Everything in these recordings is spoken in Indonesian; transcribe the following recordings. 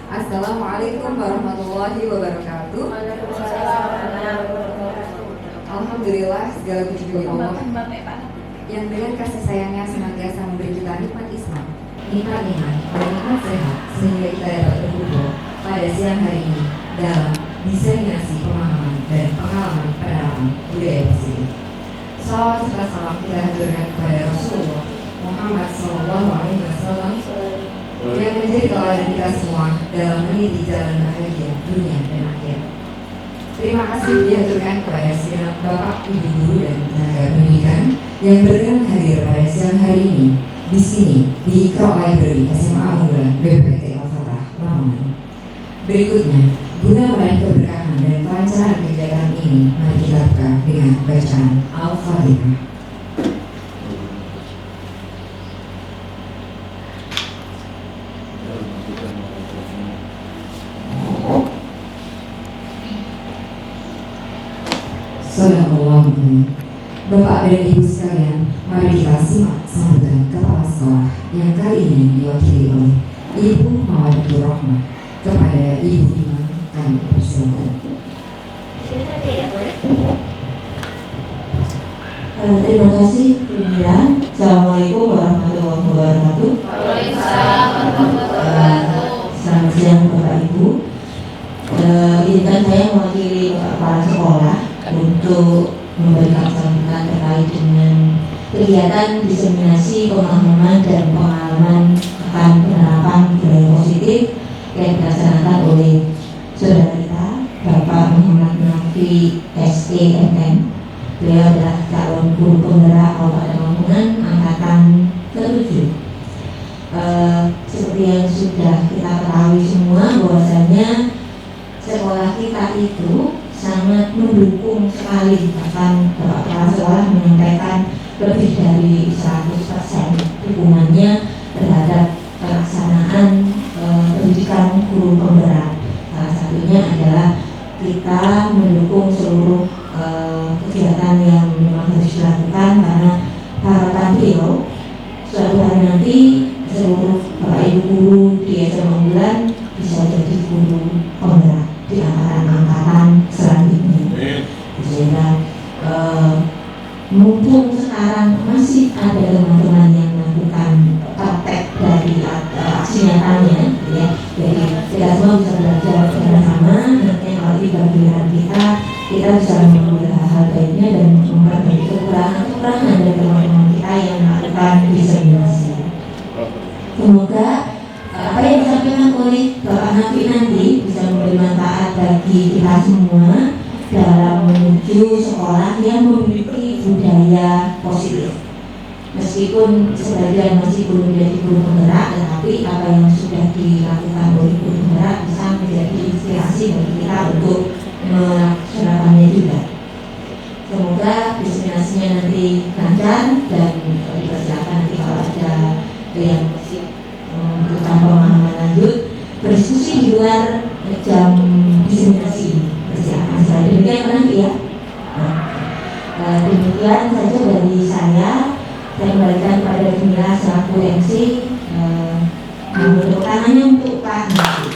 Assalamualaikum warahmatullahi wabarakatuh. Alhamdulillah segala puji bagi Allah yang dengan kasih sayangnya senantiasa memberi kita nikmat Islam, nikmat iman, dan nikmat sehat sehingga kita dapat berkumpul pada siang hari ini dalam diseminasi pemahaman dan pengalaman penerapan budaya positif. Salawat serta salam kita haturkan kepada Rasulullah Muhammad SAW yang menjadi teladan kita semua dalam meniti jalan bahagia dunia dan akhirat. Terima kasih dihaturkan kepada segenap Bapak, Ibu Guru dan tenaga pendidikan yang berkenan hadir pada siang hari ini di sini di Ikro Library SMA Unggul BPT Al-Fatah Lamongan. Berikutnya, guna meraih keberkahan dan kelancaran kegiatan ini, mari kita buka dengan bacaan Al-Fatihah. Assalamualaikum. Bapak dan Ibu sekalian, mari kita simak sambutan kepala sekolah yang kali ini diwakili oleh Ibu Mawadatul Rahmah. Kepada Ibu Imam kami persilakan. Terima kasih, Pimpinan. Assalamualaikum warahmatullahi wabarakatuh. Waalaikumsalam warahmatullahi wabarakatuh. Selamat siang Bapak Ibu. Izinkan saya mewakili kepala sekolah untuk memberikan sambutan terkait dengan kegiatan diseminasi pemahaman dan pengalaman akan penerapan budaya positif yang dilaksanakan oleh saudara kita Bapak Muhammad Nafi SEMM. Beliau adalah calon guru penggerak Kabupaten Lamongan angkatan ke-7. Seperti yang sudah kita ketahui semua bahwasanya sekolah kita itu sangat mendukung sekali, bahkan Bapak Kepala Sekolah menyampaikan lebih dari 100% dukungannya terhadap pelaksanaan pendidikan guru penggerak. Salah satunya adalah kita mendukung seluruh kegiatan yang memang harus dilakukan karena harapan beliau suatu hari nanti seluruh Bapak Ibu guru di SMA Unggulan bisa jadi guru penggerak di angkatan selanjutnya. Sehingga mumpung sekarang masih ada teman-teman yang melakukan praktek dari aksi nyatanya, ya, jadi kita semua bisa belajar bersama. Nanti kalau di bagian kita bisa mengambil hal baiknya dan memperbaiki kekurangan dari teman-teman kita yang melakukan diseminasi. Semoga apa yang disampaikan oleh Bapak Nafi nanti bisa memberi manfaat bagi kita semua dalam menuju sekolah yang memiliki budaya positif. Meskipun sebagian masih belum menjadi guru penggerak, tetapi apa yang sudah dilakukan oleh guru penggerak bisa menjadi inspirasi bagi kita untuk melaksanakannya juga. Semoga diseminasinya nanti lancar dan dipersiapkan nanti kalau ada yang membutuhkan pemahaman lanjut berdiskusi di luar jam diseminasi. Persiapan saya demikian nanti ya. Demikian saja dari saya kembalikan pada Jamila selaku MC menunjuk tangannya untuk Pak Nafi.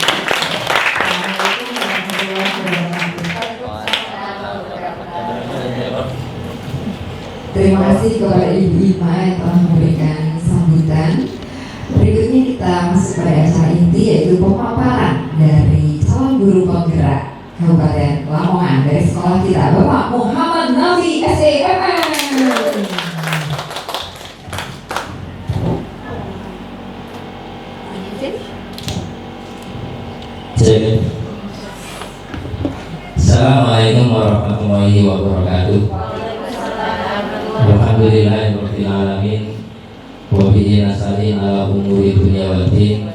Terima kasih kepada Ibu Ima yang telah memberikan sambutan. Berikutnya kita masuk pada acara inti, yaitu pemaparan dari calon guru penggerak Kabupaten Lamongan dari sekolah kita, Bapak Muhammad Nafi SEMM. Assalamualaikum warahmatullahi wabarakatuh. Alhamdulillahirabbil alamin. Wa bihi nasta'in ala umuri dunya wad din.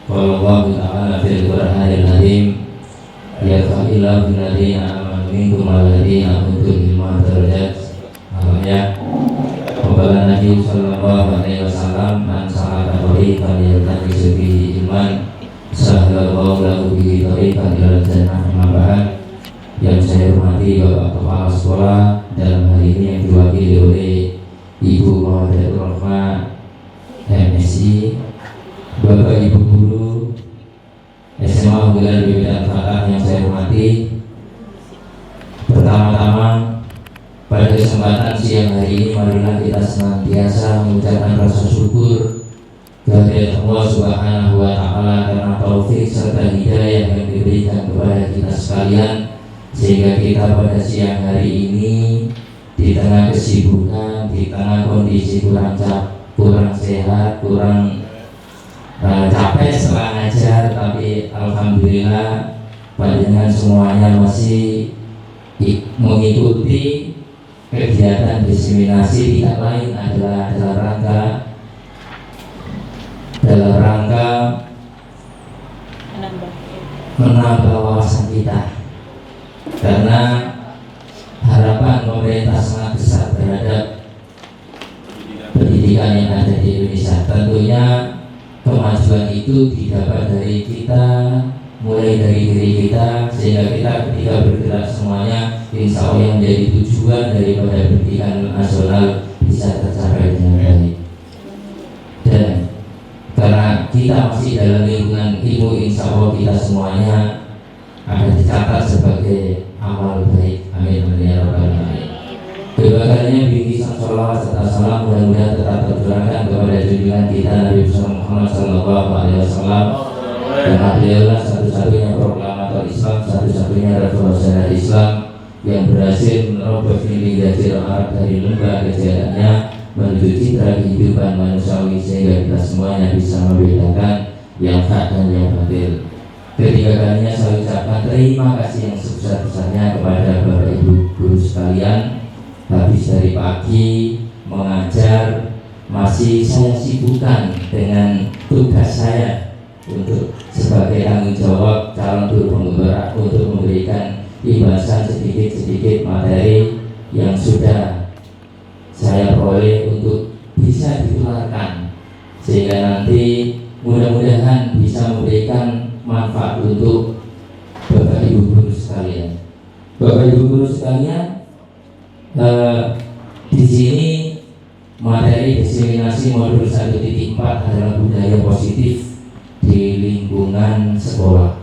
Qala Allahu ta'ala fil Qur'anil Azim, ya qila bil ladzina amanu minkum wal ladzina utul ilma darajat. Makanya Bapak Nabi sallallahu alaihi wasallam man salaka tariqan yaltamisu bihi ilman sahhalallahu lahu bihi tariqan ilal jannah. Maka yang saya hormati Bapak Kepala Sekolah dalam hari ini yang diwakili oleh Ibu Mawadatul Rahmah MSI, Bapak Ibu Guru, pemanggilan pimpinan Fatah yang saya hormati. Pertama-tama, pada kesempatan siang hari ini marilah kita senantiasa mengucapkan rasa syukur kehadirat Allah Subhanahu wa Ta'ala karena taufik serta hidayah yang diberikan kepada kita sekalian, sehingga kita pada siang hari ini di tengah kesibukan, di tengah kondisi kurang sehat, kurang capek setelah ngajar, tapi alhamdulillah panjenengan semuanya masih mengikuti kegiatan diseminasi, tidak lain adalah dalam rangka menambah wawasan kita, karena harapan pemerintah sangat besar terhadap pendidikan yang ada di Indonesia. Tentunya kemajuan itu didapat dari kita, mulai dari diri kita, sehingga kita ketika bergerak semuanya insya Allah yang menjadi tujuan daripada pendidikan nasional bisa tercapai dengan baik. Dan karena kita masih dalam lingkungan ilmu, insya Allah kita semuanya akan dicatat sebagai amal baik. Amin ya rabbal alamin. Kedua kalinya bingkisan sholawat serta salam mudah-mudahan tetap tercurahkan kepada junjungan kita Nabi Muhammad SAW, karena beliaulah satu-satunya proklamator Islam, satu-satunya revolusioner Islam yang berhasil menerobos dinding Jazirah Arab dari lembah kejayaannya menuju citra kehidupan manusiawi, sehingga kita semuanya bisa membedakan yang hak dan yang batil. Ketiga kalinya saya ucapkan terima kasih yang sebesar-besarnya kepada Bapak Ibu guru sekalian. Habis dari pagi mengajar, masih saya sibukkan dengan tugas saya untuk sebagai tanggung jawab calon guru penggerak untuk memberikan imbasan sedikit-sedikit materi yang sudah saya peroleh untuk bisa ditularkan, sehingga nanti mudah-mudahan bisa memberikan manfaat untuk Bapak Ibu guru sekalian. Bapak Ibu guru sekalian, di sini materi diseminasi modul 1.4 adalah budaya positif di lingkungan sekolah.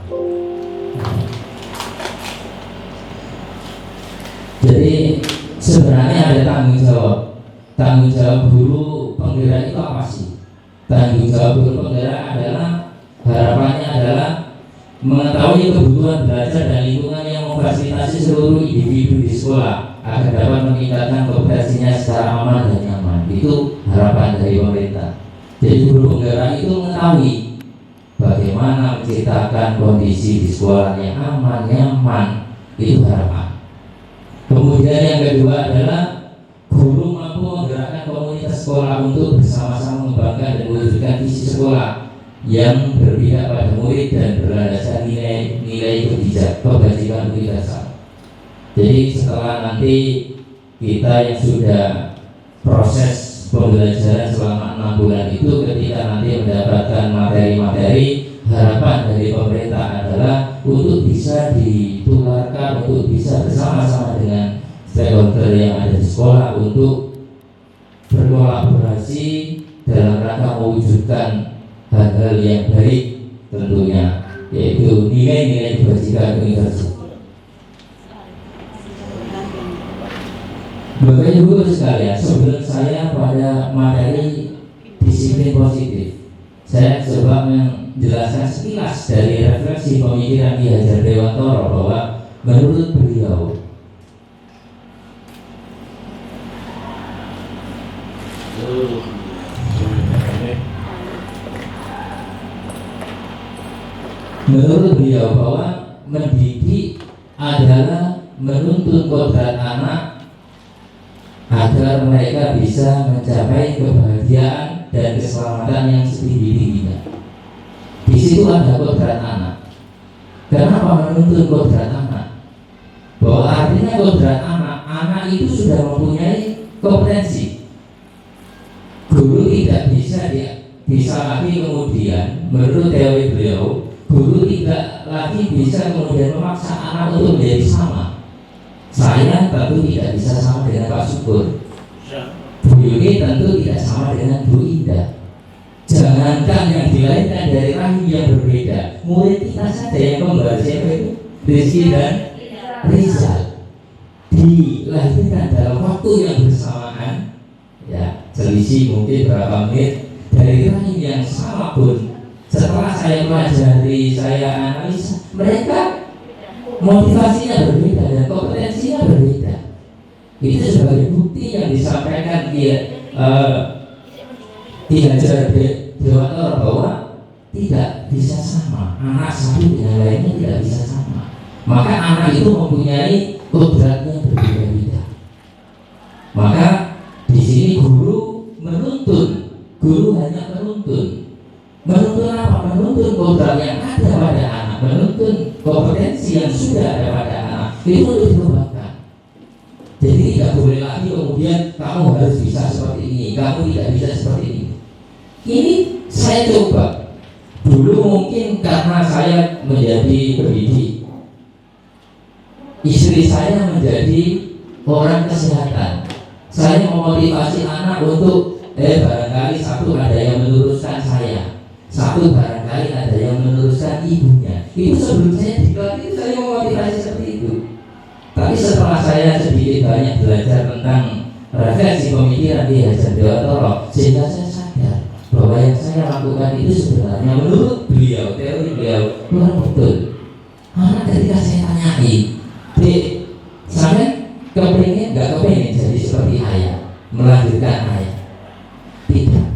Jadi sebenarnya ada tanggung jawab guru penggerak itu apa sih? Tanggung jawab guru penggerak adalah, harapannya adalah mengetahui kebutuhan belajar dan lingkungan yang memfasilitasi seluruh individu di sekolah agar dapat meningkatkan kooperasinya secara aman dan nyaman. Itu harapan dari pemerintah. Jadi guru penggerak itu mengetahui bagaimana menciptakan kondisi di sekolah yang aman, nyaman. Itu harapan. Kemudian yang kedua adalah guru mampu menggerakkan komunitas sekolah untuk bersama-sama mengembangkan dan mewujudkan visi sekolah yang berpihak pada murid dan berlandaskan nilai kebajikan universal. Jadi setelah nanti kita yang sudah proses pembelajaran selama 6 bulan itu, ketika nanti mendapatkan materi-materi, harapan dari pemerintah adalah untuk bisa ditularkan, untuk bisa bersama-sama dengan stakeholder yang ada di sekolah untuk berkolaborasi dalam rangka mewujudkan hal-hal yang baik tentunya, yaitu nilai-nilai kebajikan universal. Bapak Ibu sekalian, sebelum saya pada materi disiplin positif, saya coba menjelaskan sekilas dari refleksi pemikiran Ki Hajar Dewantoro bahwa menurut beliau bahwa mendidik adalah menuntun kodrat anak agar mereka bisa mencapai kebahagiaan dan keselamatan yang setinggi-tingginya. Di situ ada kodrat anak. Kenapa menuntun kodrat anak? Bahwa artinya kodrat anak itu sudah mempunyai kompetensi. Guru tidak bisa lagi kemudian, menurut teori beliau, guru tidak lagi bisa kemudian memaksa anak untuk menjadi sama. Saya tentu tidak bisa sama dengan Pak Syukur. Bu Yuni tentu tidak sama dengan Bu Indah. Jangankan yang dilahirkan dari rahim yang berbeda, murid kita saja yang kembar siapa itu? Rizky dan Rizal dilahirkan dalam waktu yang bersamaan, ya selisih mungkin berapa menit dari rahim yang sama pun. Setelah saya pelajari, saya analisa, mereka motivasinya berbeda dan kompetensinya berbeda. Itu sebagai bukti yang disampaikan Hajar Dewantara bahwa tidak bisa sama, anak satu dengan lainnya tidak bisa sama. Maka anak itu mempunyai kodrat yang berbeda-beda. Maka di sini guru hanya menuntun apa? Menuntun kodrat yang ada pada anak, menuntun kompetensi yang sudah ada pada anak itu untuk dikembangkan. Jadi tidak boleh lagi kemudian kamu harus bisa seperti ini, kamu tidak bisa seperti ini. Ini saya coba dulu, mungkin karena saya menjadi pendidik, istri saya menjadi orang kesehatan, saya memotivasi anak untuk barangkali satu ada yang meneruskan saya, satu barangkali ada yang meneruskan ibunya. Itu sebelum saya di kelas itu saya memotivasi seperti itu. Tapi setelah saya sedikit banyak belajar tentang refleksi pemikiran di Hajar Dewantara, sehingga saya sadar bahwa yang saya lakukan itu sebenarnya menurut beliau, teori beliau kurang betul. Karena ketika saya tanyai, Dek, saya kepengen nggak kepengen jadi seperti ayah, melanjutkan ayah? Tidak.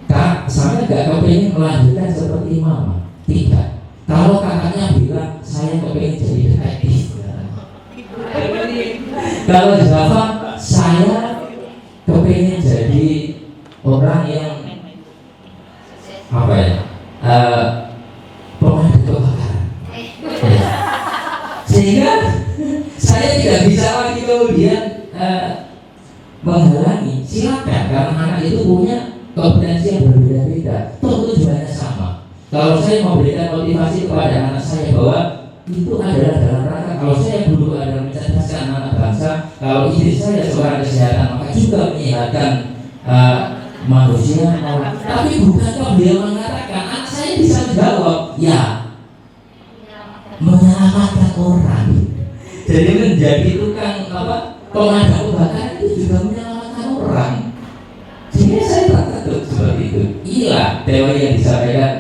Kak, saya nggak kepengen melanjutkan seperti mama? Tidak. Kalau kakaknya bilang saya kepengen jadi detektif, kalau jawab saya kepengen jadi orang yang apa ya, pemadam kebakaran, sehingga saya tidak bisa lagi kemudian menghalangi. Silakan, karena anak itu punya kompetensi yang berbeda-beda, toh tujuannya sama. Kalau saya memberikan motivasi kepada anak saya bahwa itu adalah dalam rangka, kalau saya dulu adalah mencerdaskan anak bangsa, kalau istri saya seorang kesehatan, maka juga menyehatkan manusia. Tapi bukankah beliau mengatakan anak saya bisa menjawab, ya, menyelamatkan orang. Jadi menjadi tukang pemadam kebakaran itu juga menyelamatkan orang. Sehingga saya tak takut seperti itu. Inilah teori yang disampaikan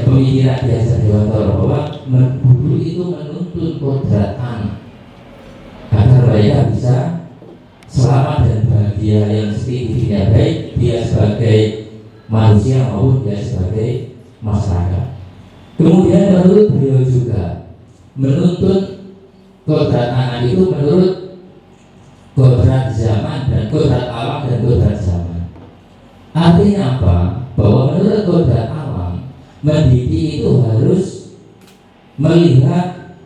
pemikiran di Hajar Dewantara, bahwa guru itu menuntun kodrat anak agar mereka bisa selamat dan bahagia yang setidak baik, dia sebagai manusia maupun dia sebagai masyarakat. Kemudian menurut beliau juga menuntun kodrat anak itu menurut kodrat zaman dan kodrat alam dan kodrat zaman. Artinya apa? Bahwa menurut kodrat alam, mendidik itu harus melihat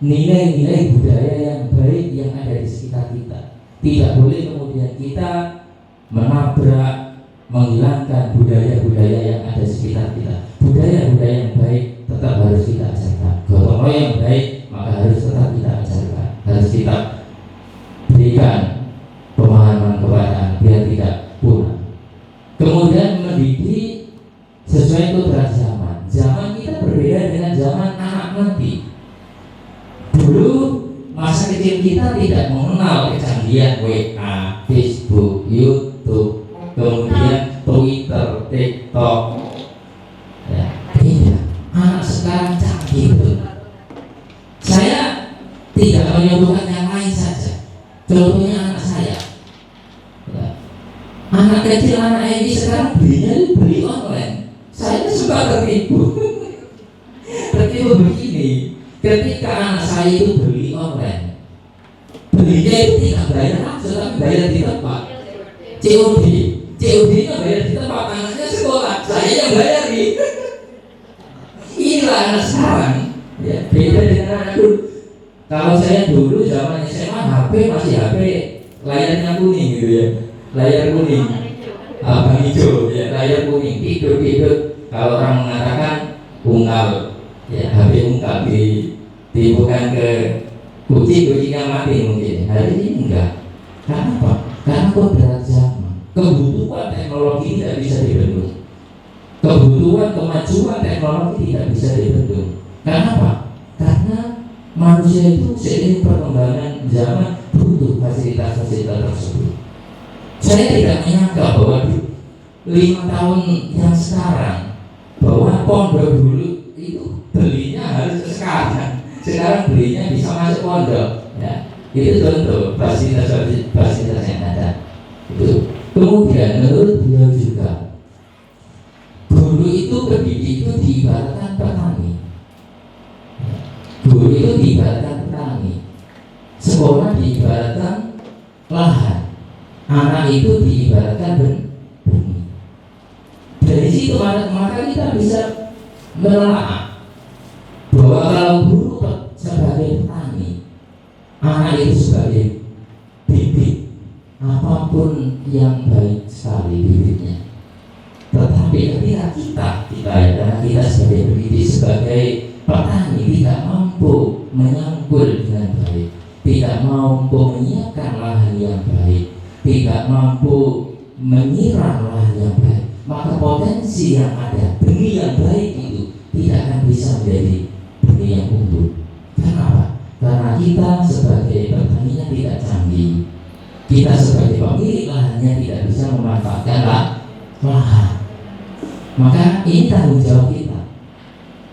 nilai-nilai budaya yang baik yang ada di sekitar kita. Tidak boleh kemudian kita menabrak, menghilangkan budaya-budaya yang ada di sekitar kita. Budaya-budaya yang baik tetap harus kita ajarkan. Gotong royong yang baik maka harus tetap kita ajarkan. Harus kita berikan pemahaman kepada anak biar tidak punah. Kemudian mendidik sesuai kodrat zaman. Zaman kita berbeda dengan zaman anak nanti. Dulu masa kecil kita tidak mengenal kecanggihan WA, Facebook, YouTube, kemudian Twitter, TikTok. Ya, beda. Anak sekarang canggih betul. Saya tidak menyebutkan yang lain saja. Contohnya anak saya. Ya. Anak kecil, anak ini sekarang beli online. Saya sempat tertipu. Tertipu begini. Ketika anak saya itu beli online, belinya itu tidak bayar langsung, tapi bayar di tempat. COD-nya bayar di tempat, anaknya sekolah, saya yang bayari. Inilah anak sekarang, ya, beda dengan anak dulu. Kalau saya dulu zaman SMA, HP masih HP layarnya kuning gitu ya, layar kuning, abang hijau, ya, layar kuning, tidur. Kalau orang mengatakan unggal, ya, HP ungkap bukan ke kucingnya mati mungkin. Hari ini enggak. Karena apa? Karena kodrat zaman, kebutuhan kebutuhan teknologi tidak bisa dibendung. Kebutuhan kemajuan teknologi tidak bisa dibendung. Kenapa? Karena manusia itu seiring perkembangan zaman butuh fasilitas-fasilitas tersebut. Saya tidak menyangka bahwa 5 tahun yang sekarang bahwa pondok dulu itu belinya harus sekarang belinya bisa masuk pondok, ya. Itu tentu fasilitas yang ada. Itu. Kemudian menurut beliau juga, guru itu pendidik itu diibaratkan petani. Guru itu diibaratkan petani. Sekolah diibaratkan lahan. Anak itu diibaratkan benih. Dari situ maka kita bisa menelaah bahwa kalau guru sebagai petani, anak itu sebagai bibit, apapun yang baik sekali bibitnya. Tetapi ketika kita ya, karena kita sebagai pendidik, sebagai petani tidak mampu menyangkul dengan baik, tidak mampu menyiapkan lahan yang baik, tidak mampu menyiram lahan yang baik, maka potensi yang ada, benih yang baik itu tidak akan bisa menjadi benih yang unggul. Kenapa? Karena kita sebagai petaninya tidak canggih, kita sebagai pemilik lahannya tidak bisa memanfaatkan lahan. Maka ini tanggung jawab kita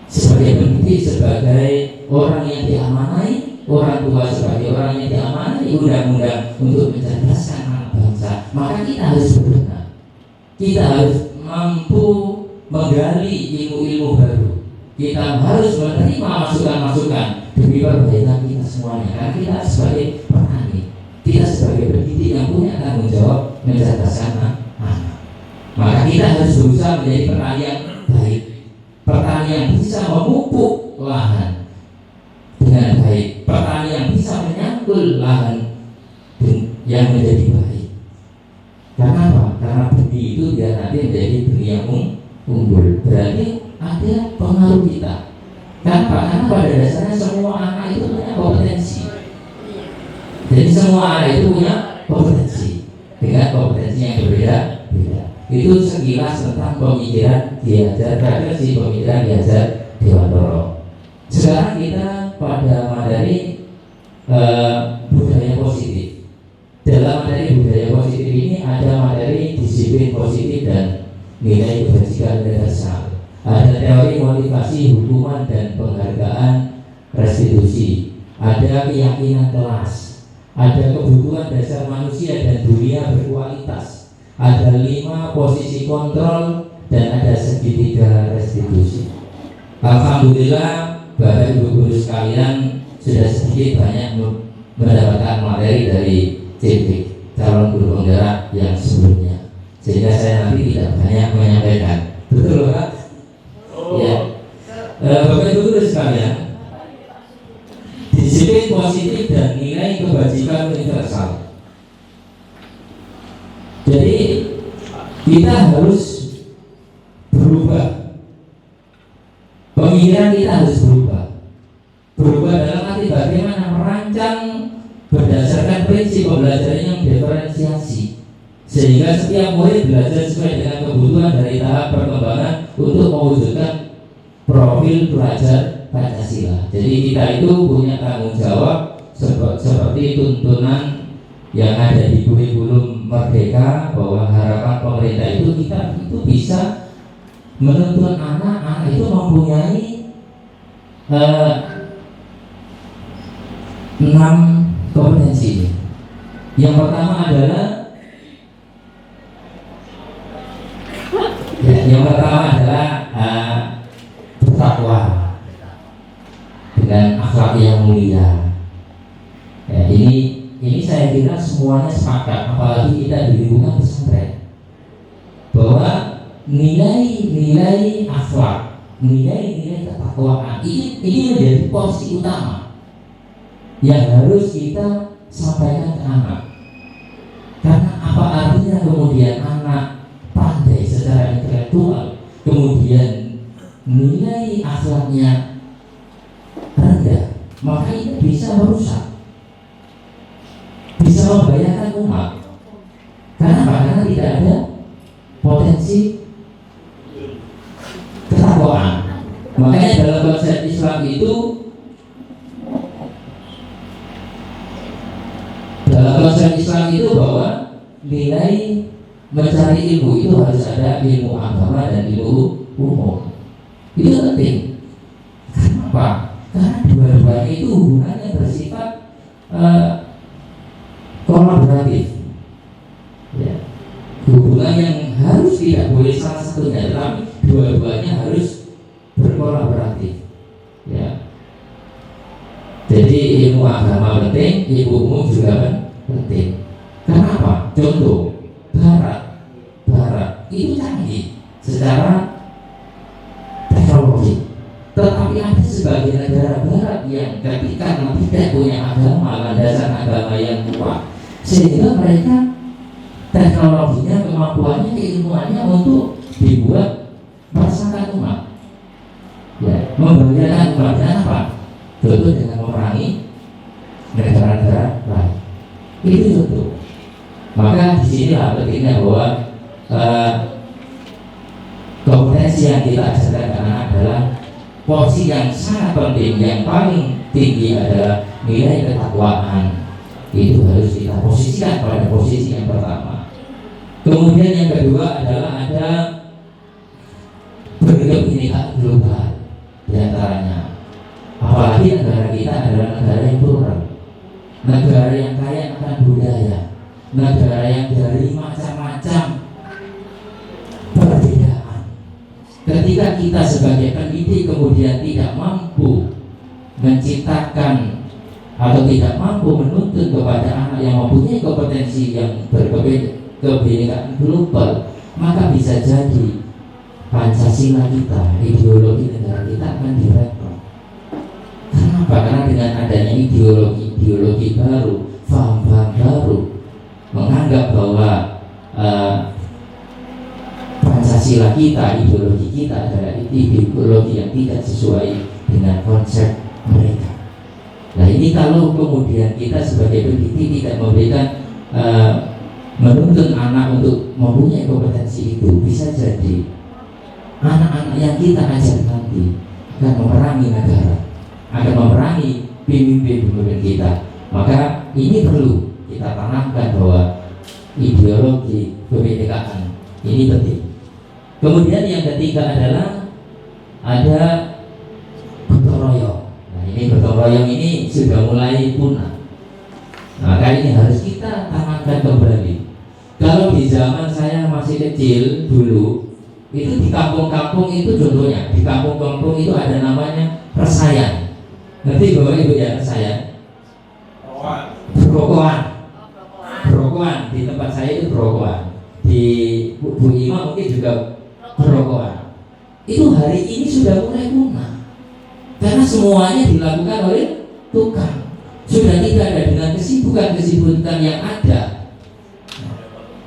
sebagai pendidik, sebagai orang yang diamanai, orang tua sebagai orang yang diamanai undang-undang untuk mencerdaskan anak bangsa. Maka kita harus berbenah, kita harus mampu menggali ilmu-ilmu baru, kita harus menerima masukan-masukan demi perbaikan kita semuanya. Karena kita sebagai petani, kita sebagai pendidik yang punya tanggung jawab mencerdaskan anak. Maka kita harus berusaha menjadi petani yang baik, petani yang bisa memupuk lahan dengan baik, petani yang bisa menyangkul lahan yang menjadi baik. Karena apa? Karena benih itu dia nanti menjadi benih yang unggul. Berarti ada pengaruh kita. Karena pada dasarnya semua anak itu punya kompetensi. Jadi semua anak itu punya kompetensi dengan kompetensi yang berbeda-beda. Itu sekilas tentang pemikiran Ki Hajar, tradisi pemikiran Ki Hajar Dewantoro. Sekarang kita pada materi budaya positif. Dalam materi budaya positif ini ada materi disiplin positif dan nilai kebajikan universal. Ada teori motivasi, hukuman dan penghargaan restitusi. Ada keyakinan kelas. Ada kebutuhan dasar manusia dan dunia berkualitas. Ada 5 posisi kontrol dan ada segitiga restitusi. Alhamdulillah Bapak Ibu guru sekalian sudah sedikit banyak mendapatkan materi dari CP calon guru penggerak yang sebelumnya, sehingga saya nanti tidak banyak menyampaikan. Betul Pak? Ya. Bapak Ibu guru sekalian, disiplin positif dan nilai kebajikan universal. Jadi kita harus berubah, pemikiran kita harus berubah dalam arti bagaimana merancang berdasarkan prinsip pembelajaran yang diferensiasi, sehingga setiap murid belajar sesuai dengan kebutuhan dari tahap perkembangan untuk mewujudkan profil pelajar Pancasila. Jadi kita itu punya tanggung jawab seperti tuntunan yang ada di kurikulum Merdeka, bahwa harapan pemerintah itu kita itu bisa menuntun anak itu mempunyai 6 kompetensi. Yang pertama adalah bertakwa dengan akhlak yang mulia. Ya, ini saya kira semuanya sepakat, apalagi kita di lingkungan pesantren, bahwa nilai-nilai akhlak, nilai-nilai ketakwaan ini menjadi porsi utama yang harus kita sampaikan ke anak. Karena apa artinya kemudian anak pandai secara intelektual, kemudian nilai akhlaknya rendah, maka ini bisa merusak, bisa membahayakan umat. Karena tidak ada sih? Ketakwaan. Makanya dalam konsep Islam itu, bahwa nilai mencari ilmu itu harus ada ilmu agama dan ilmu umum. Itu penting. Kenapa? Karena dua-duanya itu hubungannya bersifat kolaboratif. Ya. Hubungan yang harus tidak boleh salah satunya, tetapi dua-duanya harus berkolaboratif. Ya. Jadi ilmu agama penting, ilmu umum juga penting. Kenapa? Contoh, Barat itu canggih secara teknologi, tetapi ada sebagian negara Barat yang ketika tidak punya agama, landasan agama yang kuat, sehingga mereka teknologinya, kemampuannya, keilmuannya untuk dibuat meresahkan umat, ya, membahayakan umat. Dan apa? Contoh dengan memerangi negara-negara lain. Itu contoh. Maka disinilah pentingnya bahwa kompetensi yang kita ajarkan ke anak adalah porsi yang sangat penting, yang paling tinggi adalah nilai ketakwaan. Itu harus kita posisikan pada posisi yang pertama. Kemudian yang kedua adalah ada berkebinekaan global diantaranya. Apalagi negara kita adalah negara yang plural, negara yang kaya akan budaya, negara yang dari macam-macam perbedaan. Ketika kita sebagai pendidik kemudian tidak mampu menciptakan atau tidak mampu menuntut kepada anak yang mempunyai kompetensi yang berkebinekaan global, maka bisa jadi Pancasila kita, ideologi negara kita akan direpot. Kenapa? Karena dengan adanya ideologi baru, paham-paham baru, menganggap bahwa Pancasila kita, ideologi kita adalah ideologi yang tidak sesuai dengan konsep mereka. Nah ini kalau kemudian kita sebagai pendidik tidak memberikan menuntun anak untuk mempunyai kompetensi itu, bisa jadi anak-anak yang kita ajar nanti akan memerangi negara, akan memerangi pemimpin-pemimpin kita. Maka ini perlu kita tanamkan bahwa ideologi kebinekaan ini penting. Kemudian yang ketiga adalah ada gotong royong. Nah ini gotong royong ini sudah mulai punah. Maka ini harus kita tanamkan kembali. Kalau di zaman saya masih kecil dulu, itu di kampung-kampung itu contohnya, di kampung-kampung itu ada namanya persayan. Ngerti bahwa ibu ya persayan? Berokokan di tempat saya itu berokokan. Di Bu Ima mungkin juga berokokan. Itu hari ini sudah mulai punah karena semuanya dilakukan oleh tukang. Sudah tidak ada dengan kesibukan yang ada.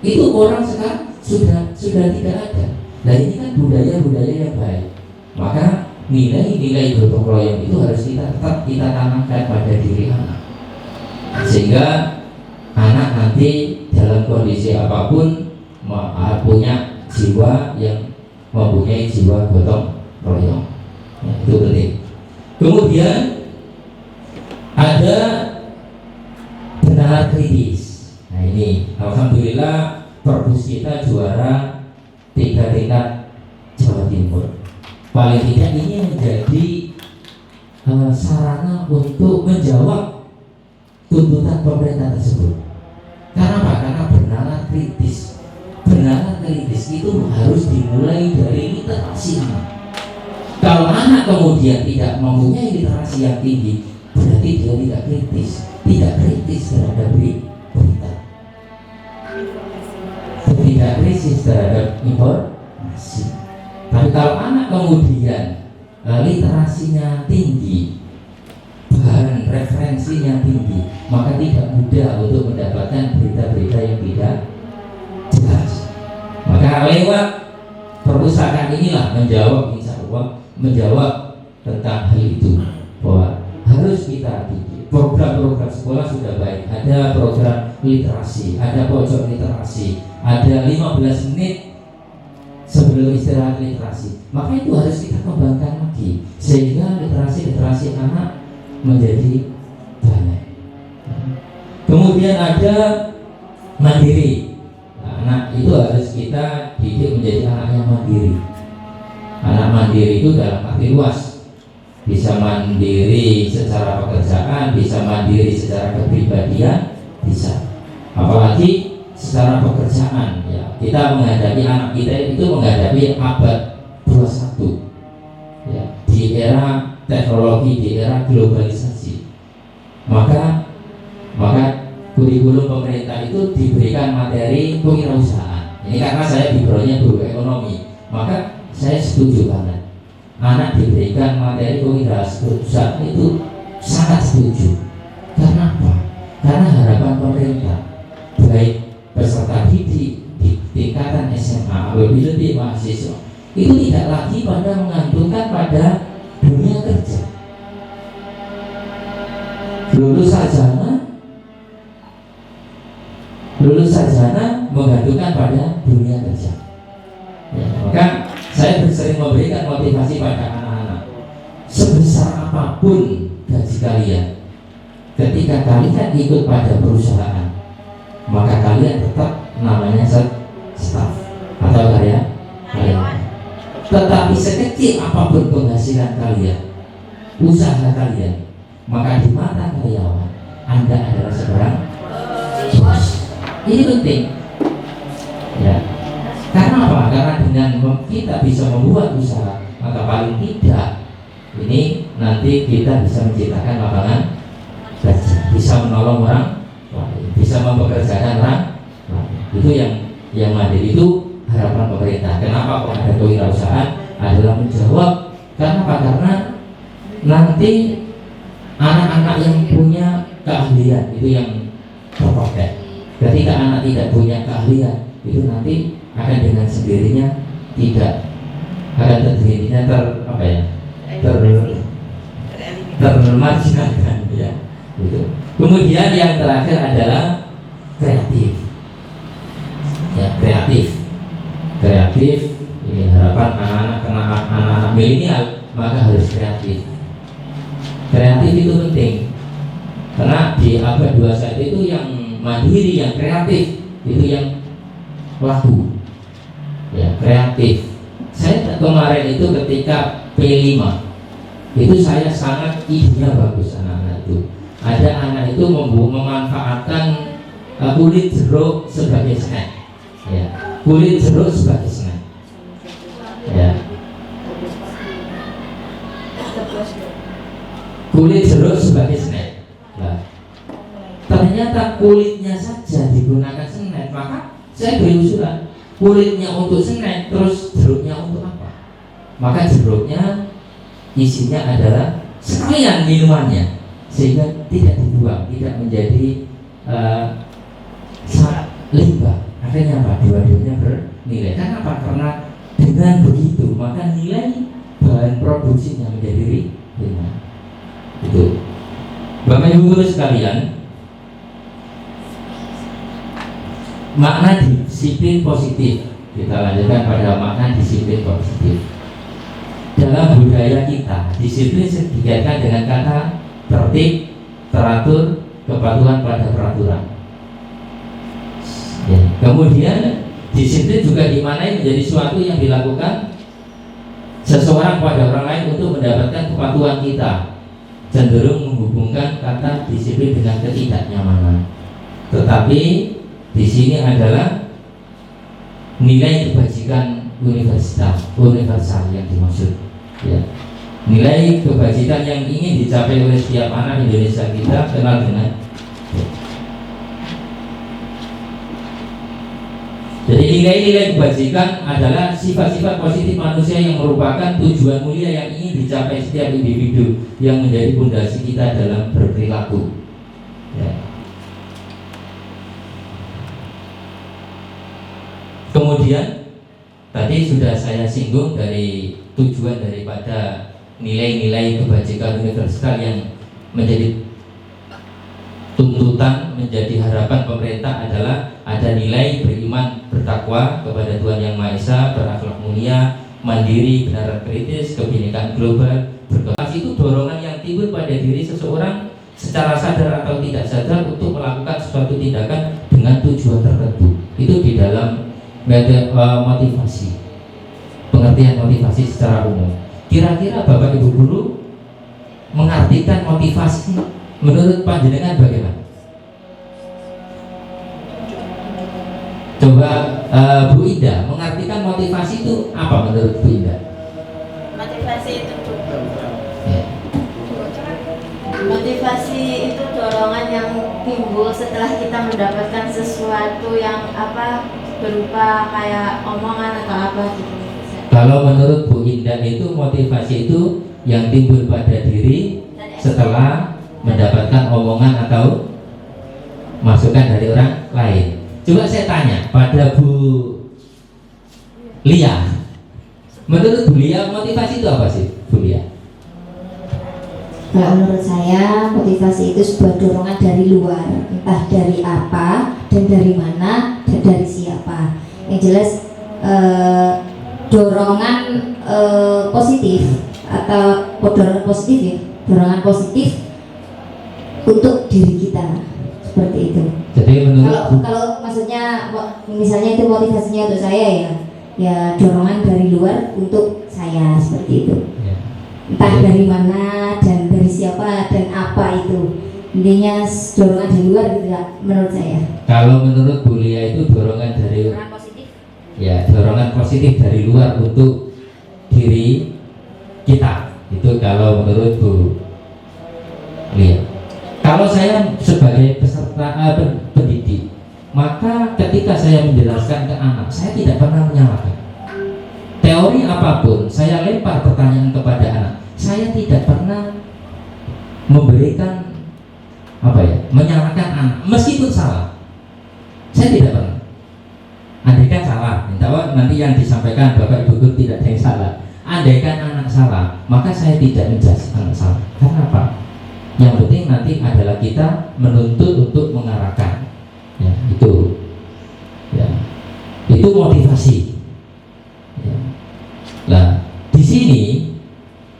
Itu orang sekarang sudah tidak ada. Nah ini kan budaya-budaya yang baik. Maka nilai-nilai gotong royong itu harus tetap kita tanamkan pada diri anak, sehingga anak nanti dalam kondisi apapun punya jiwa yang mempunyai jiwa gotong royong. Ya, itu penting. Kemudian ada benar kritis. Nah ini alhamdulillah Perpus kita juara 3 tingkat Jawa Timur. Paling tidak ini menjadi sarana untuk menjawab tuntutan pemerintah tersebut. Karena apa? Karena benar kritis. Benar kritis itu harus dimulai dari literasi. Kalau anak kemudian tidak mempunyai literasi yang tinggi, berarti dia tidak kritis terhadap berita, tidak kritis terhadap informasi. Tapi kalau anak kemudian literasinya tinggi, bahan referensinya tinggi, maka tidak mudah untuk mendapatkan berita-berita yang tidak jelas. Maka lewat perpustakaan inilah menjawab, insya Allah menjawab tentang hal itu, bahwa harus kita bikin program-program sekolah sudah baik. Ada program literasi, ada pojok literasi, ada 15 menit sebelum istirahat literasi. Maka itu harus kita kembangkan lagi sehingga literasi anak menjadi banyak. Kemudian ada mandiri. Anak itu harus kita didik menjadi anak yang mandiri. Anak mandiri itu dalam arti luas, bisa mandiri secara pekerjaan, bisa mandiri secara kepribadian, bisa. Apalagi secara pekerjaan, ya. Kita menghadapi anak kita itu menghadapi abad 21, ya, di era teknologi, di era globalisasi. Maka kurikulum pemerintah itu diberikan materi kewirausahaan. Ini karena saya backgroundnya guru ekonomi, maka saya setuju banget. Anak diberikan materi kewirausahaan itu sangat setuju. Karena apa? Karena harapan pemerintah baik peserta didik di tingkatan SMA apabila di mahasiswa itu tidak lagi pada menggantungkan pada dunia kerja. Lulus sarjana menggantungkan pada dunia kerja. Ya, maka saya sering memberikan motivasi pada anak-anak, sebesar apapun gaji kalian, ketika kalian ikut pada perusahaan, maka kalian tetap namanya staff atau karyawan. Tetapi sekecil apapun penghasilan kalian, usaha kalian, maka di mata karyawan Anda adalah seorang bos. Ini penting, ya. Karena apa? Karena dengan kita bisa membuat usaha, maka paling tidak ini nanti kita bisa menciptakan lapangan kerja, bisa menolong orang lain, bisa mempekerjakan orang lain. Itu yang mandiri, itu harapan pemerintah. Kenapa kok ada kewirausahaan? Adalah menjawab kenapa? Karena nanti anak-anak yang punya keahlian itu yang terpakai. Ketika anak tidak punya keahlian, itu nanti akan dengan sendirinya tidak akan terjadinya termarginalkan, ya. Gitu. Kemudian yang terakhir adalah kreatif. Ya, kreatif. Ini harapan anak-anak milenial, maka harus kreatif. Kreatif itu penting. Karena di abad 21 itu yang mandiri, yang kreatif, itu yang laku. Ya, kreatif. Saya kemarin itu ketika P5 itu saya sangat idenya bagus anak-anak itu. Ada anak itu memanfaatkan kulit jeruk sebagai snack. Ya, kulit jeruk sebagai snack. Ya. Kulit jeruk sebagai snack. Nah, ternyata kulitnya saja digunakan snack, maka saya beri usulan, kulitnya untuk snack, terus jeruknya untuk apa? Maka jeruknya isinya adalah sekalian minumannya, sehingga tidak dibuang, tidak menjadi limbah. Akhirnya apa? Dua-duanya bernilai. Kenapa? Karena dengan begitu maka nilai bahan produksinya menjadi ringan. Itu. Bapak Ibu guru sekalian, makna disiplin positif. Kita lanjutkan pada makna disiplin positif. Dalam budaya kita, disiplin dikaitkan dengan kata tertib, teratur, kepatuhan pada peraturan. Ya. Kemudian disiplin juga dimaknai menjadi suatu yang dilakukan seseorang pada orang lain untuk mendapatkan kepatuhan kita. Cenderung menghubungkan kata disiplin dengan ketidaknyamanan. Tetapi di sini adalah nilai kebajikan universal yang dimaksud. Ya. Nilai kebajikan yang ingin dicapai oleh setiap anak Indonesia kita kenal dengan. Ya. Jadi nilai-nilai kebajikan adalah sifat-sifat positif manusia yang merupakan tujuan mulia yang ingin dicapai setiap individu yang menjadi fondasi kita dalam berperilaku. Ya. Kemudian tadi sudah saya singgung dari tujuan daripada nilai-nilai kebajikan universal yang menjadi tuntutan, menjadi harapan pemerintah adalah ada nilai beriman, bertakwa kepada Tuhan Yang Maha Esa, berakhlak mulia, mandiri, benar kritis, kebinekaan global, berkelas. Itu dorongan yang timbul pada diri seseorang secara sadar atau tidak sadar untuk melakukan suatu tindakan dengan tujuan tertentu. Itu di dalam motivasi, pengertian motivasi secara umum. Kira-kira Bapak Ibu Guru mengartikan motivasi menurut panjenengan bagaimana? Coba Bu Ida mengartikan motivasi itu apa menurut Bu Ida? Motivasi itu Ya. motivasi itu dorongan yang timbul setelah kita mendapatkan sesuatu yang berupa kayak omongan atau apa gitu. Kalau menurut Bu Indah itu motivasi itu yang timbul pada diri setelah mendapatkan omongan atau masukan dari orang lain. Coba saya tanya pada Bu Lia, menurut Bu Lia motivasi itu apa sih Bu Lia? Kalau menurut saya motivasi itu sebuah dorongan dari luar, entah dari apa dan dari mana dan dari siapa. Yang jelas dorongan positif atau dorongan positif ya, dorongan positif untuk diri kita, seperti itu. Jadi menurut Kalau maksudnya misalnya itu motivasinya untuk saya ya dorongan dari luar untuk saya, seperti itu. ya. Entah dari mana dan dari siapa dan apa itu, intinya dorongan dari luar gitu ya, menurut saya. Kalau menurut Bu Lia itu dorongan dari Dorongan positif. ya, dorongan positif dari luar untuk diri kita. Itu kalau menurut Bu Lia. Kalau saya sebagai peserta pendidik, maka ketika saya menjelaskan ke anak, saya tidak pernah menyalahkan. Teori apapun, saya lempar pertanyaan kepada anak, saya tidak pernah memberikan menyalahkan anak, meskipun salah. Saya tidak pernah. Andaikan salah, nanti yang disampaikan Bapak Ibu Guru tidak ada yang salah. Andaikan anak salah, maka saya tidak menjudge anak salah. Karena apa? Yang penting nanti adalah kita menuntut untuk mengarahkan. Ya, itu. Ya. Itu motivasi. Ya. Nah, di sini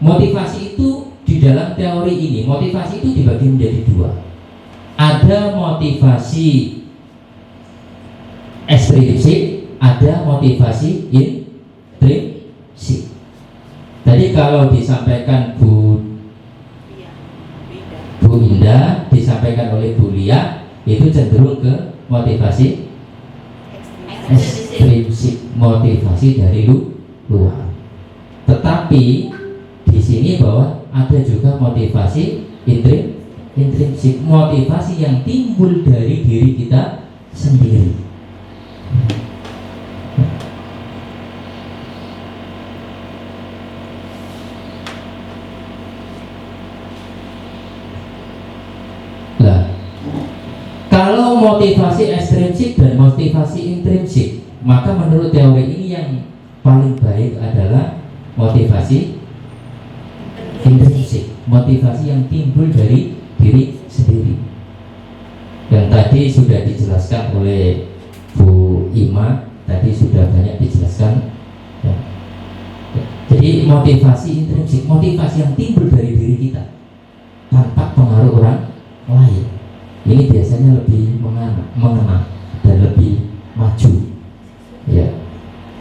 motivasi itu di dalam teori ini, motivasi itu dibagi menjadi dua. Ada motivasi ekstrinsik, ada motivasi intrinsik. Jadi kalau disampaikan Bu Indah, disampaikan oleh Bu Lia, itu cenderung ke motivasi ekstrinsik, motivasi dari luar. Tetapi di sini bahwa ada juga motivasi intrinsik, motivasi yang timbul dari diri kita sendiri. Nah, kalau motivasi ekstrinsik dan motivasi intrinsik, maka menurut teori ini yang paling baik adalah motivasi intrinsik, motivasi yang timbul dari diri sendiri. Yang tadi sudah dijelaskan oleh Bu Ima, tadi sudah banyak dijelaskan. Ya. Jadi motivasi intrinsik, motivasi yang timbul dari diri kita tanpa pengaruh orang lain. Ini biasanya lebih mengena dan lebih maju. Ya.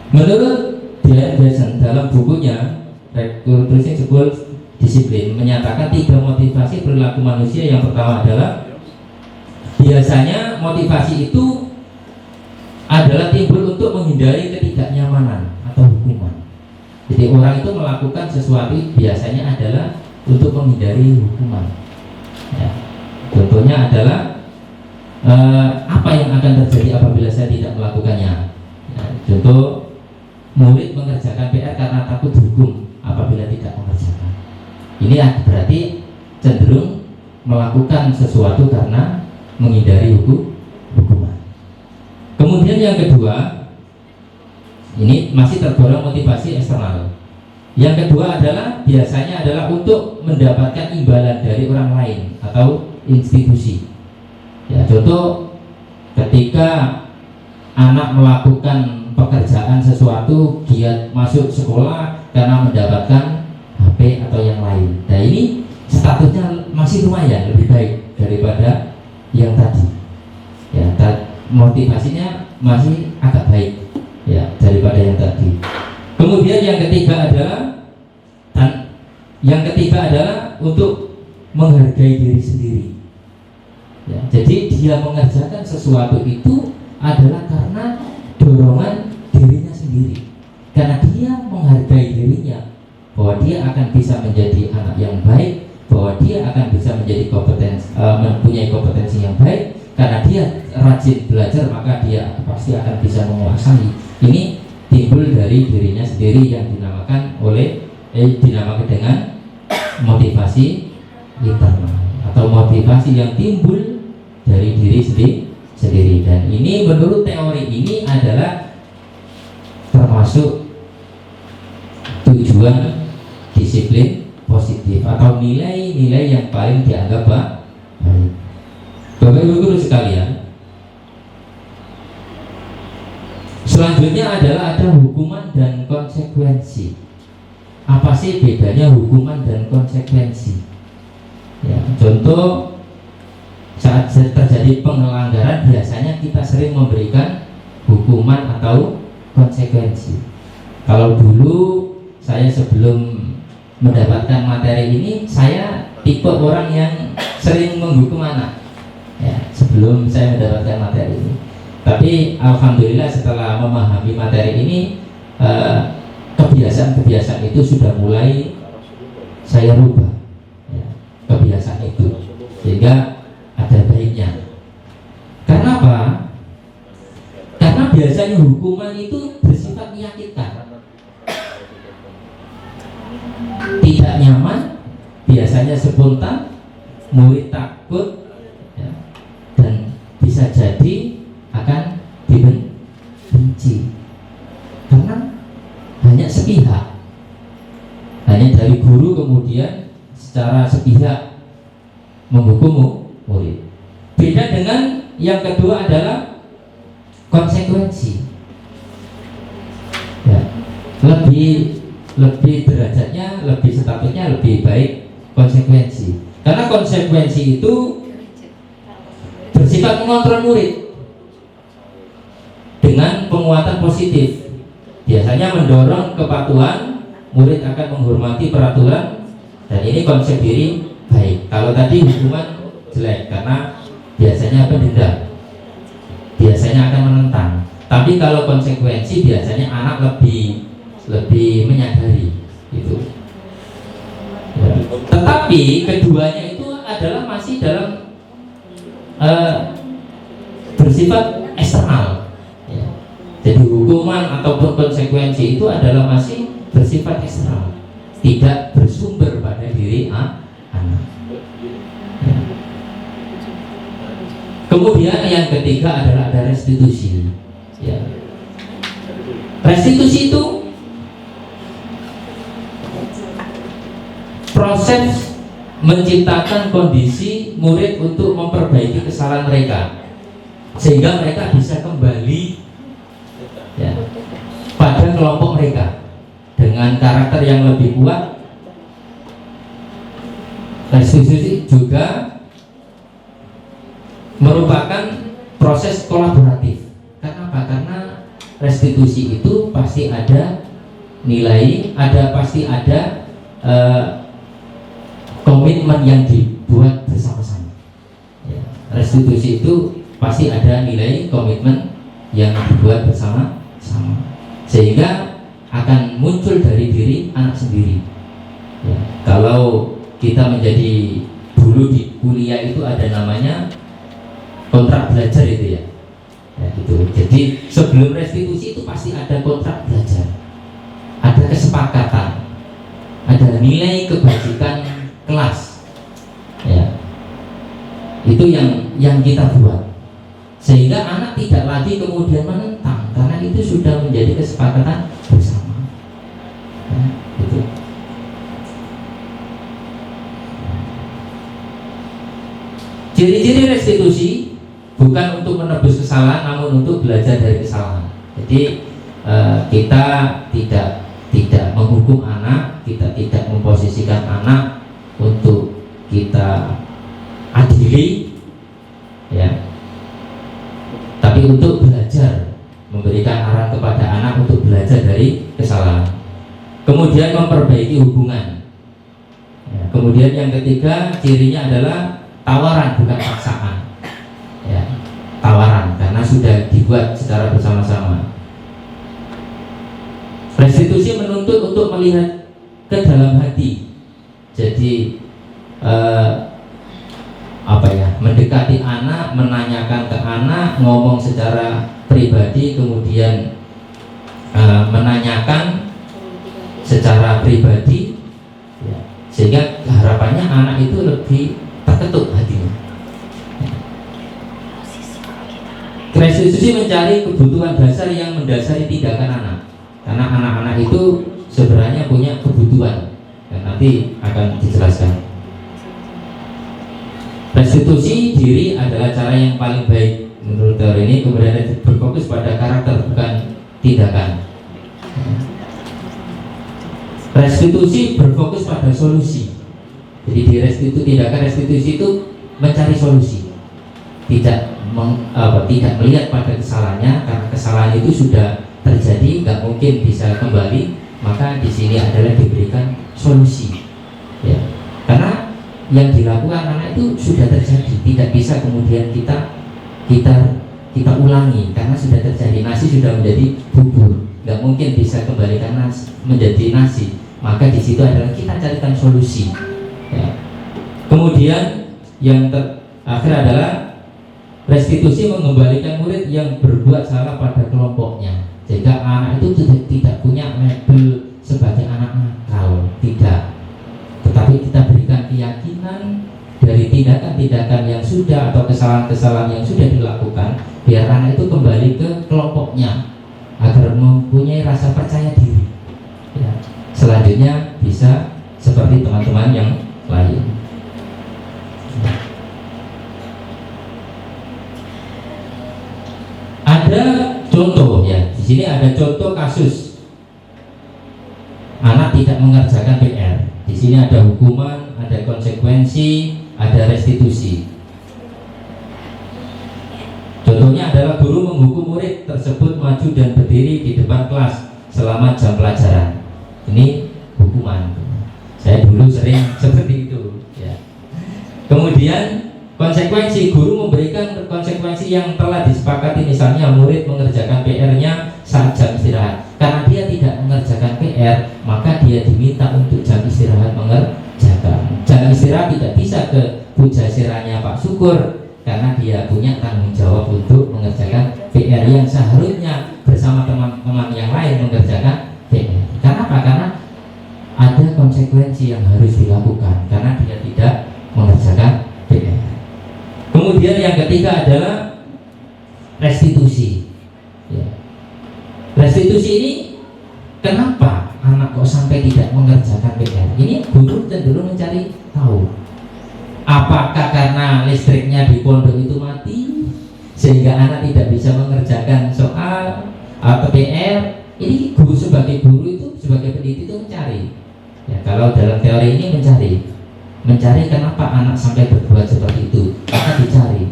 Menurut Brian Wilson dalam bukunya Recruiting Sebuah Disiplin menyatakan 3 motivasi perilaku manusia. Yang pertama adalah biasanya motivasi itu adalah timbul untuk menghindari ketidaknyamanan atau hukuman. Jadi orang itu melakukan sesuatu biasanya adalah untuk menghindari hukuman. Ya. Contohnya adalah apa yang akan terjadi apabila saya tidak melakukannya. Ya, contoh, murid mengerjakan PR karena takut dihukum apabila tidak mengerjakan. Ini berarti cenderung melakukan sesuatu karena menghindari hukuman. Kemudian yang kedua, ini masih tergolong motivasi eksternal. Yang kedua adalah biasanya adalah untuk mendapatkan imbalan dari orang lain atau institusi. Ya, contoh ketika anak melakukan pekerjaan sesuatu, giat masuk sekolah karena mendapatkan HP atau yang lain. Nah ini statusnya masih lumayan lebih baik daripada yang tadi. Ya, motivasinya masih agak baik ya daripada yang tadi. Kemudian yang ketiga adalah untuk menghargai diri sendiri. Ya, jadi dia mengerjakan sesuatu itu adalah karena dorongan dirinya sendiri, karena dia menghargai dirinya bahwa dia akan bisa menjadi anak yang baik, bahwa dia akan bisa menjadi mempunyai kompetensi yang baik. Karena dia rajin belajar, maka dia pasti akan bisa menguasai. Ini timbul dari dirinya sendiri yang dinamakan dengan motivasi internal atau motivasi yang timbul dari diri sendiri. Dan ini menurut teori ini adalah termasuk tujuan disiplin positif atau nilai-nilai yang paling dianggap baik. Bapak Ibu Guru sekalian, selanjutnya adalah ada hukuman dan konsekuensi. Apa sih bedanya hukuman dan konsekuensi? Ya, contoh saat terjadi pelanggaran biasanya kita sering memberikan hukuman atau konsekuensi. Kalau dulu saya sebelum mendapatkan materi ini, saya tipe orang yang sering menghukum anak. Ya, sebelum saya mendapatkan materi ini. Tapi alhamdulillah setelah memahami materi ini, kebiasaan-kebiasaan itu sudah mulai saya rubah. Ya, kebiasaan itu, sehingga ada baiknya. Karena apa? Karena biasanya hukuman itu bersifat menyakitkan, tidak nyaman, biasanya spontan, murid takut, dan bisa jadi akan dibenci karena hanya sepihak, hanya dari guru kemudian secara sepihak menghukum murid. Beda dengan yang kedua adalah konsekuensi. Ya, lebih derajatnya, lebih statusnya lebih baik konsekuensi. Karena konsekuensi itu bersifat mengontrol murid dengan penguatan positif. Biasanya mendorong kepatuhan, murid akan menghormati peraturan, dan ini konsep diri baik. Kalau tadi hukuman jelek karena biasanya denda, biasanya akan menentang. Tapi kalau konsekuensi biasanya anak lebih menyadari itu. Ya. Tetapi keduanya itu adalah masih dalam bersifat eksternal. Ya. Jadi hukuman ataupun konsekuensi itu adalah masih bersifat eksternal, tidak bersumber pada diri anak. Ya. Kemudian yang ketiga adalah ada restitusi. Ya. Restitusi itu proses menciptakan kondisi murid untuk memperbaiki kesalahan mereka sehingga mereka bisa kembali ya, pada kelompok mereka dengan karakter yang lebih kuat. Restitusi juga merupakan proses kolaboratif. Kenapa? Karena restitusi itu pasti ada nilai, pasti ada komitmen yang dibuat bersama-sama. Ya, restitusi itu pasti ada nilai komitmen yang dibuat bersama-sama, sehingga akan muncul dari diri anak sendiri. Ya, kalau kita menjadi dulu di kuliah itu ada namanya kontrak belajar itu ya. Ya gitu. Jadi sebelum restitusi itu pasti ada kontrak belajar, ada kesepakatan, ada nilai kebajikan kelas, ya itu yang kita buat sehingga anak tidak lagi kemudian menentang karena itu sudah menjadi kesepakatan bersama. Ya, gitu. Ciri-ciri restitusi bukan untuk menebus kesalahan, namun untuk belajar dari kesalahan. Jadi kita tidak menghukum anak, kita tidak memposisikan anak untuk kita adili, ya. Tapi untuk belajar, memberikan arahan kepada anak untuk belajar dari kesalahan. Kemudian memperbaiki hubungan. Ya, kemudian yang ketiga, cirinya adalah tawaran bukan paksaan. Ya, tawaran karena sudah dibuat secara bersama-sama. Restitusi menuntut untuk melihat ke dalam hati. Jadi mendekati anak, menanyakan ke anak, ngomong secara pribadi, kemudian menanyakan secara pribadi, ya, sehingga harapannya anak itu lebih terketuk hatinya. Restitusi mencari kebutuhan dasar yang mendasari tindakan anak, karena anak-anak itu sebenarnya punya kebutuhan, dan nanti akan dijelaskan. Restitusi diri adalah cara yang paling baik menurut teori ini, kemudian berfokus pada karakter bukan tindakan. Restitusi berfokus pada solusi. Jadi di tindakan restitusi itu mencari solusi, tidak melihat pada kesalahannya, karena kesalahan itu sudah terjadi, nggak mungkin bisa kembali. Maka di sini adalah diberikan solusi, ya. Karena yang dilakukan anak itu sudah terjadi, tidak bisa kemudian kita ulangi karena sudah terjadi. Nasi sudah menjadi bubur, nggak mungkin bisa kembalikan nasi menjadi nasi. Maka di situ adalah kita carikan solusi, ya. Kemudian yang terakhir adalah restitusi mengembalikan murid yang berbuat salah pada kelompoknya, sehingga anak itu tidak punya label sebagai anak nakal, tidak. Tetapi kita berikan keyakinan dari tindakan-tindakan yang sudah atau kesalahan-kesalahan yang sudah dilakukan, biar anak itu kembali ke kelompoknya agar mempunyai rasa percaya diri, ya. Selanjutnya bisa seperti teman-teman yang lain. Ada contoh, ya. Di sini ada contoh kasus anak tidak mengerjakan PR. Di sini ada hukuman, ada konsekuensi, ada restitusi. Contohnya adalah guru menghukum murid tersebut maju dan berdiri di depan kelas selama jam pelajaran. Ini hukuman. Saya dulu sering seperti itu, ya. Kemudian konsekuensi, guru memberikan konsekuensi yang telah disepakati, misalnya murid mengerjakan PR-nya saat jam istirahat. Karena dia tidak mengerjakan PR, maka dia diminta untuk jam istirahat mengerjakan. Jam istirahat tidak bisa ke pujasiranya Pak Syukur, karena dia punya tanggung jawab untuk mengerjakan PR yang seharusnya bersama teman-teman yang lain mengerjakan PR. Kenapa? Karena ada konsekuensi yang harus dilakukan karena dia tidak mengerjakan PR. Kemudian yang ketiga adalah restitusi, ya. Restitusi ini kenapa anak kok sampai tidak mengerjakan PR? Ini guru cenderung mencari tahu. Apakah karena listriknya di pondok itu mati sehingga anak tidak bisa mengerjakan soal atau PR? Ini guru sebagai guru itu, sebagai pendidik itu mencari. Ya, kalau dalam teori ini mencari kenapa anak sampai berbuat seperti itu, maka dicari.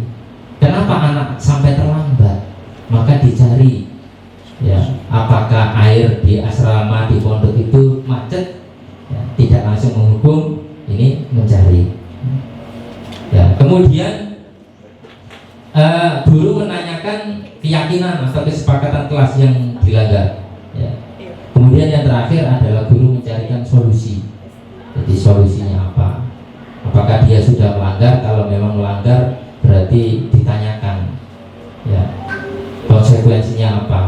Kenapa anak sampai terlambat, maka dicari. Ya, apakah air di asrama di pondok itu macet? Ya, tidak langsung menghukum, ini mencari. Ya, kemudian guru menanyakan keyakinan atau kesepakatan kelas yang dilanggar. Ya. Kemudian yang terakhir adalah guru mencarikan solusi. Jadi solusinya apa? Apakah dia sudah melanggar? Kalau memang melanggar, berarti ditanyakan, ya, konsekuensinya apa?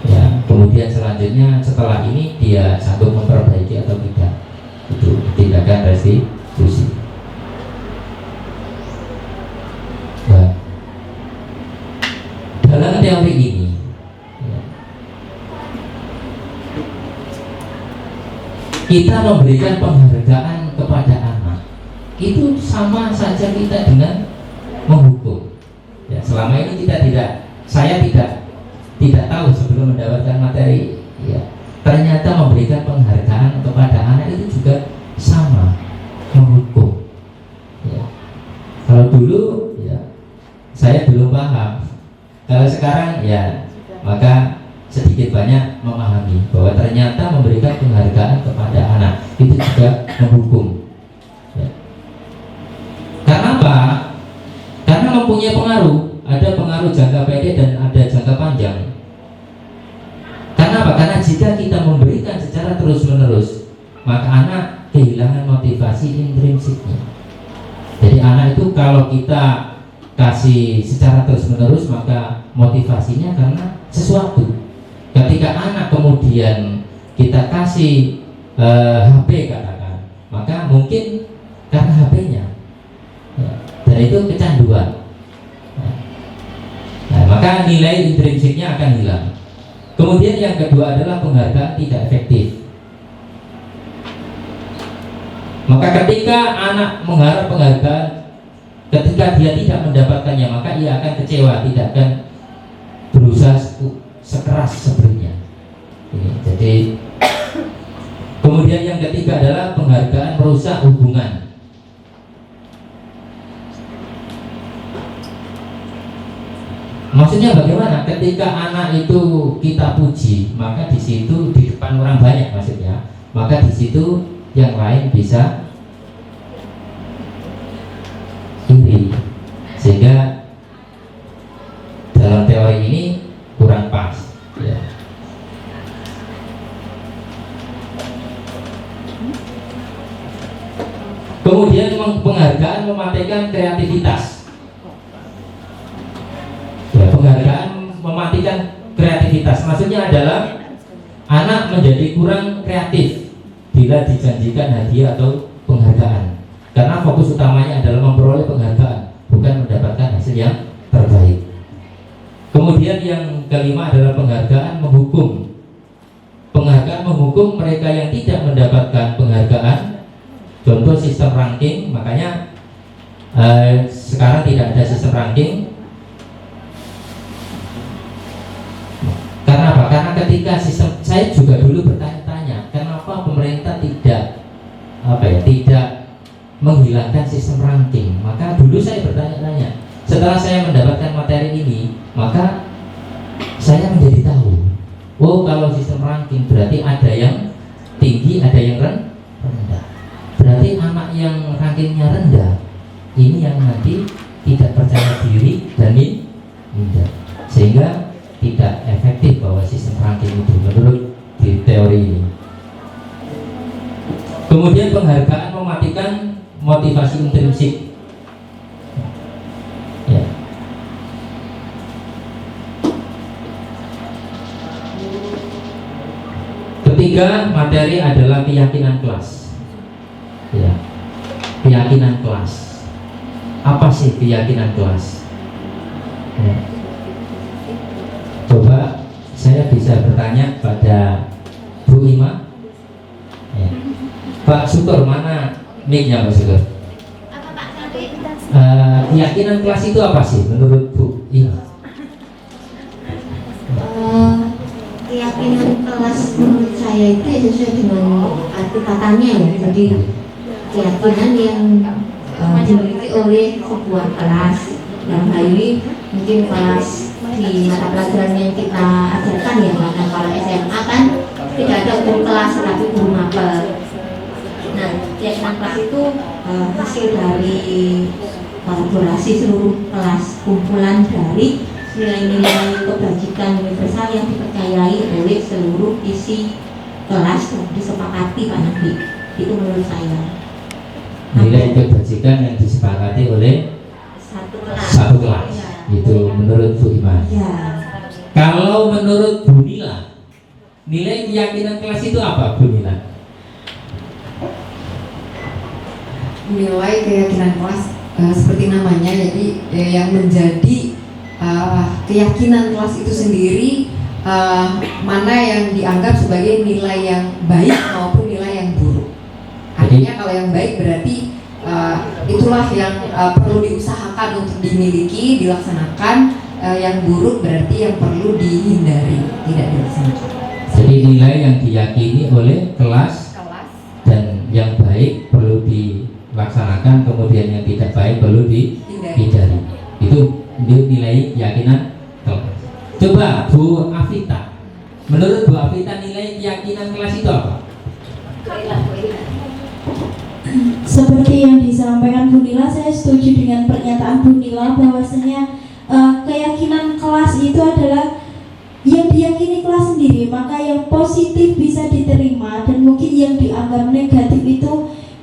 Ya, kemudian selanjutnya setelah ini dia sanggup memperbaiki atau tidak. Itu tindakan restitusi. Nah, dalam teori ini, ya, kita memberikan penghargaan kepada anak itu sama saja kita dengan menghukum. Ya, selama ini saya tidak tahu sebelum sebelum mendapatkan materi, ya, ternyata memberikan penghargaan kepada anak itu juga sama, menghukum. Ya. Kalau dulu, ya, saya belum paham. Kalau sekarang, ya, maka sedikit banyak memahami bahwa ternyata memberikan penghargaan kepada anak itu juga menghukum. Ya. Karena apa? Karena mempunyai pengaruh. Ada pengaruh jangka pendek dan ada jangka panjang. Karena apa? Karena jika kita memberikan secara terus-menerus, maka anak kehilangan motivasi intrinsiknya. Jadi anak itu kalau kita kasih secara terus-menerus, maka motivasinya karena sesuatu. Ketika anak kemudian kita kasih HP katakan, maka mungkin karena HP-nya, ya, dan itu kecanduan. Nah, maka nilai intrinsiknya akan hilang. Kemudian yang kedua adalah penghargaan tidak efektif. Maka ketika anak mengharap penghargaan, ketika dia tidak mendapatkannya, maka ia akan kecewa, tidak akan berusaha sekeras sebelumnya. Jadi kemudian yang ketiga adalah penghargaan merusak hubungan. Maksudnya bagaimana? Ketika anak itu kita puji, maka di situ di depan orang banyak maksudnya, maka di situ yang lain bisa iri, sehingga dalam teori ini kurang pas. Ya. Kemudian penghargaan mematikan kreativitas. Ya, penghargaan mematikan kreativitas. Maksudnya adalah anak menjadi kurang kreatif bila dijanjikan hadiah atau penghargaan. Karena fokus utamanya adalah memperoleh penghargaan, bukan mendapatkan hasil yang terbaik. Kemudian yang kelima adalah penghargaan menghukum. Penghargaan menghukum mereka yang tidak mendapatkan penghargaan. Contoh sistem ranking, makanya sekarang tidak ada sistem ranking. Karena apa? Karena ketika sistem, saya juga dulu bertanya-tanya, kenapa pemerintah tidak tidak menghilangkan sistem ranking. Maka dulu saya bertanya-tanya. Setelah saya mendapatkan materi ini, maka saya menjadi tahu, oh kalau sistem ranking berarti ada yang tinggi, ada yang rendah. Berarti anak yang rankingnya rendah ini yang nanti tidak percaya diri dan minder, sehingga tidak efektif bahwa sistem ranking itu menurut di teori ini. Kemudian penghargaan mematikan motivasi intrinsik. Ya. Ketiga materi adalah keyakinan kelas. Ya. Keyakinan kelas. Apa sih keyakinan kelas? Ya. Coba saya bisa bertanya pada Bu Ima. Ya. Pak Syukur, mana mic-nya Pak Syukur? Keyakinan kelas itu apa sih menurut Bu Ima? Keyakinan kelas menurut saya itu sesuai dengan arti katanya ya. Jadi keyakinan yang dimiliki oleh sebuah kelas. Dalam hal ini mungkin kelas di mata pelajaran yang kita ajarkan ya, karena kalau SMA kan tidak ada guru kelas tapi guru mapel. Nah, keyakinan kelas itu hasil dari kolaborasi seluruh kelas, kumpulan dari nilai-nilai kebajikan universal yang dipercayai oleh seluruh isi kelas dan disepakati Pak Nabi. Itu menurut saya. Nilai kebajikan yang disepakati oleh satu kelas. Ya. Itu menurut Bu Ima. Ya. Kalau menurut Bu Nila, nilai keyakinan kelas itu apa Bu Nila? Nilai keyakinan kelas seperti namanya, jadi yang menjadi keyakinan kelas itu sendiri mana yang dianggap sebagai nilai yang baik maupun nilai yang buruk. Artinya kalau yang baik berarti itulah yang perlu diusahakan untuk dimiliki, dilaksanakan yang buruk berarti yang perlu dihindari, tidak dilaksanakan. Jadi nilai yang diyakini oleh kelas dan yang baik perlu dilaksanakan, kemudian yang tidak baik perlu dihindari. Itu nilai keyakinan kelas. Coba Bu Afita, menurut Bu Afita nilai keyakinan kelas itu apa? Seperti yang disampaikan Bu Nila, saya setuju dengan pernyataan Bu Nila bahwasanya keyakinan kelas itu adalah yang diyakini kelas sendiri, maka yang positif bisa diterima dan mungkin yang dianggap negatif itu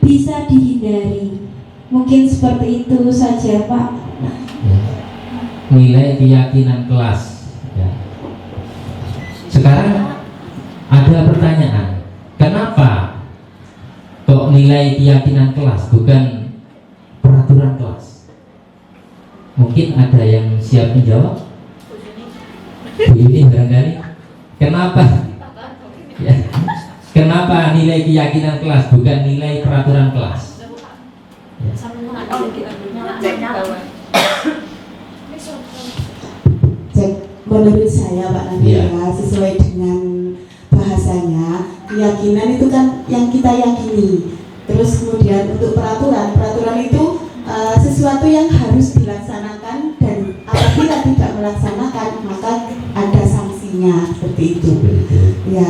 bisa dihindari. Mungkin seperti itu saja, Pak. Nilai keyakinan kelas. Ya. Sekarang ada pertanyaan, kenapa kok nilai keyakinan kelas bukan peraturan kelas? Mungkin ada yang siap menjawab? Bu Yuni barangkali. Kenapa? Ya. Kenapa nilai keyakinan kelas bukan nilai peraturan kelas? Ya. Menurut saya Pak Nabila, sesuai dengan bahasanya, keyakinan itu kan yang kita yakini. Terus kemudian untuk peraturan itu sesuatu yang harus dilaksanakan, dan apabila tidak melaksanakan maka ada sanksinya, seperti itu. Ya,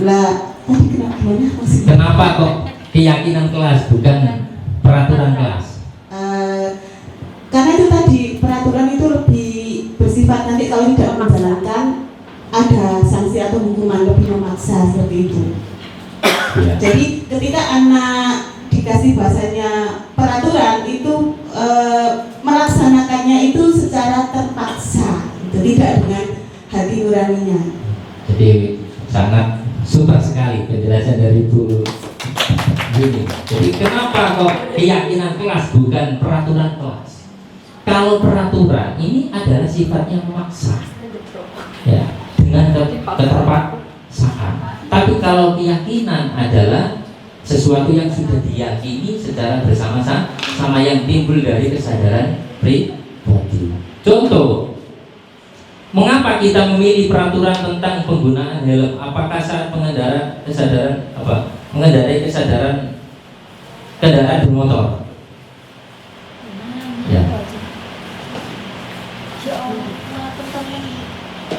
lah tadi gimana maksudnya? Kenapa kok keyakinan kelas bukan peraturan kelas? Karena itu tadi, peraturan itu lebih bersifat nanti kalau tidak menjalankan ada sanksi atau hukuman, lebih memaksa, seperti itu. Ya. Jadi ketika anak dikasih bahasanya peraturan itu melaksanakannya itu secara terpaksa, itu tidak dengan hati nuraninya. Jadi sangat super sekali penjelasan dari Bu Yuni. Jadi kenapa kok keyakinan kelas bukan peraturan kelas? Kalau peraturan ini adalah sifatnya memaksa, ya, dengan keterpaksaan. Tapi kalau keyakinan adalah sesuatu yang sudah diyakini secara bersama-sama yang timbul dari kesadaran pribadi. Contoh, mengapa kita memilih peraturan tentang penggunaan helm? Apakah saat mengendarai kesadaran kendaraan bermotor? Ya.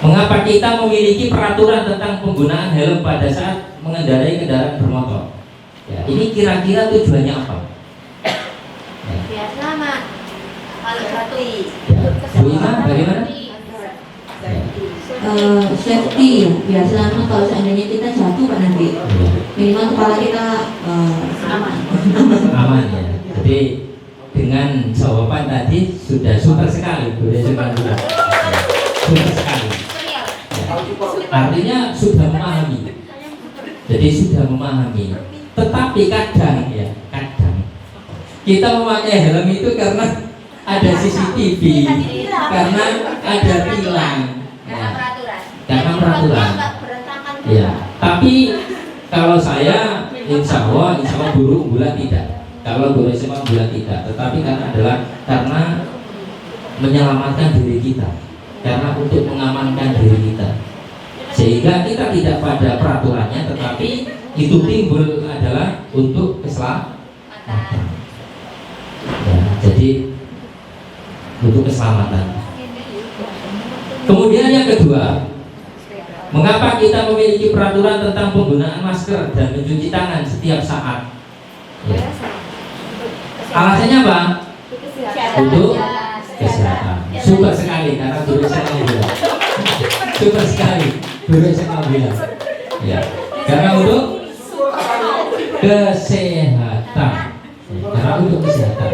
Mengapa kita memiliki peraturan tentang penggunaan helm pada saat mengendarai kendaraan bermotor? Ya, ini kira-kira tujuannya apa? Ya. Biar selamat. Kalau hati. Ya. Bu Ima, bagaimana? Safety ya, selama kalau seandainya kita jatuh kan nanti minimal kepala kita aman. Aman ya. Jadi dengan jawaban tadi sudah super sekali, Bu Desi Mandura. Super sekali. Ya. Artinya sudah memahami. Jadi sudah memahami. Tetapi kadang kita memakai helm itu karena ada CCTV, karena ada tilang, karena peraturan. Ya. Tapi kalau saya, insya Allah guru unggulan tidak. Kalau guru SMA unggulan tidak. Tetapi karena menyelamatkan diri kita, karena untuk mengamankan diri kita, sehingga kita tidak pada peraturannya, tetapi itu timbul adalah untuk keselamatan. Ya, jadi untuk keselamatan. Kemudian yang kedua, mengapa kita memiliki peraturan tentang penggunaan masker dan mencuci tangan setiap saat? Ya. Alasannya apa? Untuk kesehatan. Super sekali karena guru saya bilang. Super sekali guru saya bilang. Ya. Karena untuk kesehatan. Karena untuk kesehatan.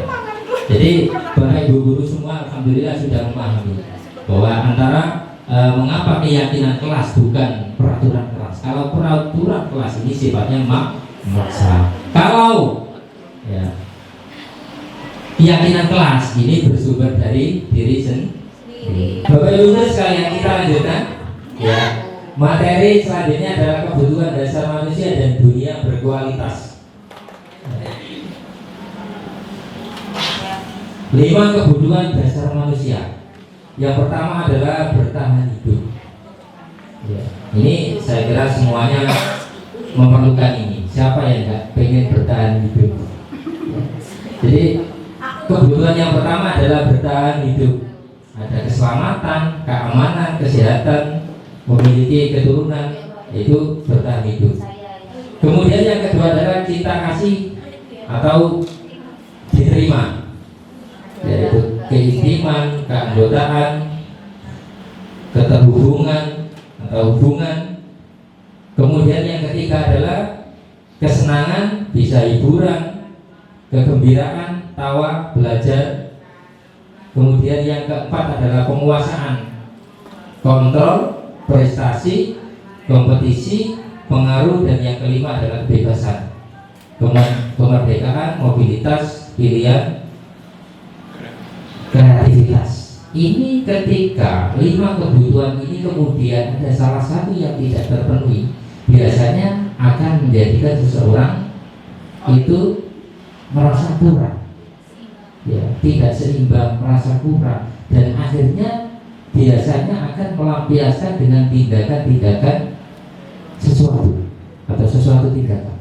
Jadi Bapak Ibu guru semua alhamdulillah sudah memahami bahwa antara mengapa keyakinan kelas bukan peraturan kelas. Kalau peraturan kelas ini sifatnya memaksa. Kalau ya, keyakinan kelas ini bersumber dari diri sendiri. Bapak Ibu sekalian, kita lanjutkan. Ya, materi selanjutnya adalah kebutuhan dasar manusia dan dunia berkualitas. 5 kebutuhan dasar manusia. Yang pertama adalah bertahan hidup. Ya, ini saya kira semuanya memerlukan ini. Siapa yang nggak pengen bertahan hidup? Ya. Jadi kebutuhan yang pertama adalah bertahan hidup. Ada keselamatan, keamanan, kesehatan, memiliki keturunan, yaitu bertahan hidup. Kemudian yang kedua adalah cinta kasih atau diterima, yaitu keintiman, keanggotaan, keterhubungan atau hubungan. Kemudian yang ketiga adalah kesenangan, bisa hiburan, kegembiraan, tawa, belajar. Kemudian yang keempat adalah penguasaan, kontrol, prestasi, kompetisi, pengaruh, dan yang kelima adalah kebebasan, kemerdekaan, mobilitas, pilihan, kreativitas. Ini ketika 5 kebutuhan ini kemudian ada salah satu yang tidak terpenuhi, biasanya akan menjadikan seseorang itu merasa kurang, ya, tidak seimbang, merasa kurang, dan akhirnya biasanya akan melampiaskan dengan tindakan-tindakan sesuatu atau sesuatu tindakan.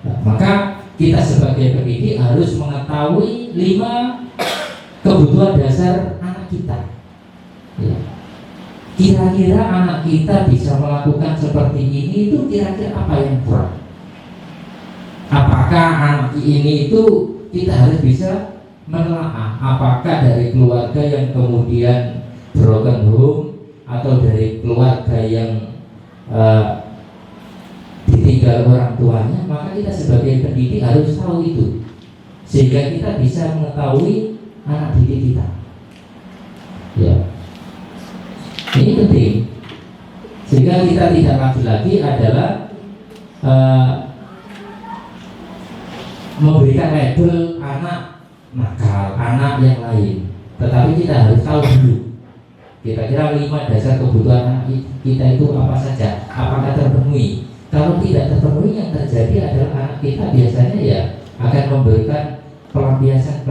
Nah, maka kita sebagai pendidik harus mengetahui 5 kebutuhan dasar anak kita. Ya. Kira-kira anak kita bisa melakukan seperti ini, itu kira-kira apa yang kurang? Apakah anak ini itu kita harus bisa menelaah apakah dari keluarga yang kemudian broken home atau dari keluarga yang ditinggal orang tuanya, maka kita sebagai pendidik harus tahu itu sehingga kita bisa mengetahui anak didik kita. Ya, ini penting sehingga kita tidak lagi adalah memberikan label anak nakal, anak yang lain, tetapi kita harus tahu dulu kira-kira 5 dasar kebutuhan anak kita itu apa saja, apakah terpenuhi. Kalau tidak terpenuhi, yang terjadi adalah anak kita biasanya ya akan memberikan pelampiasan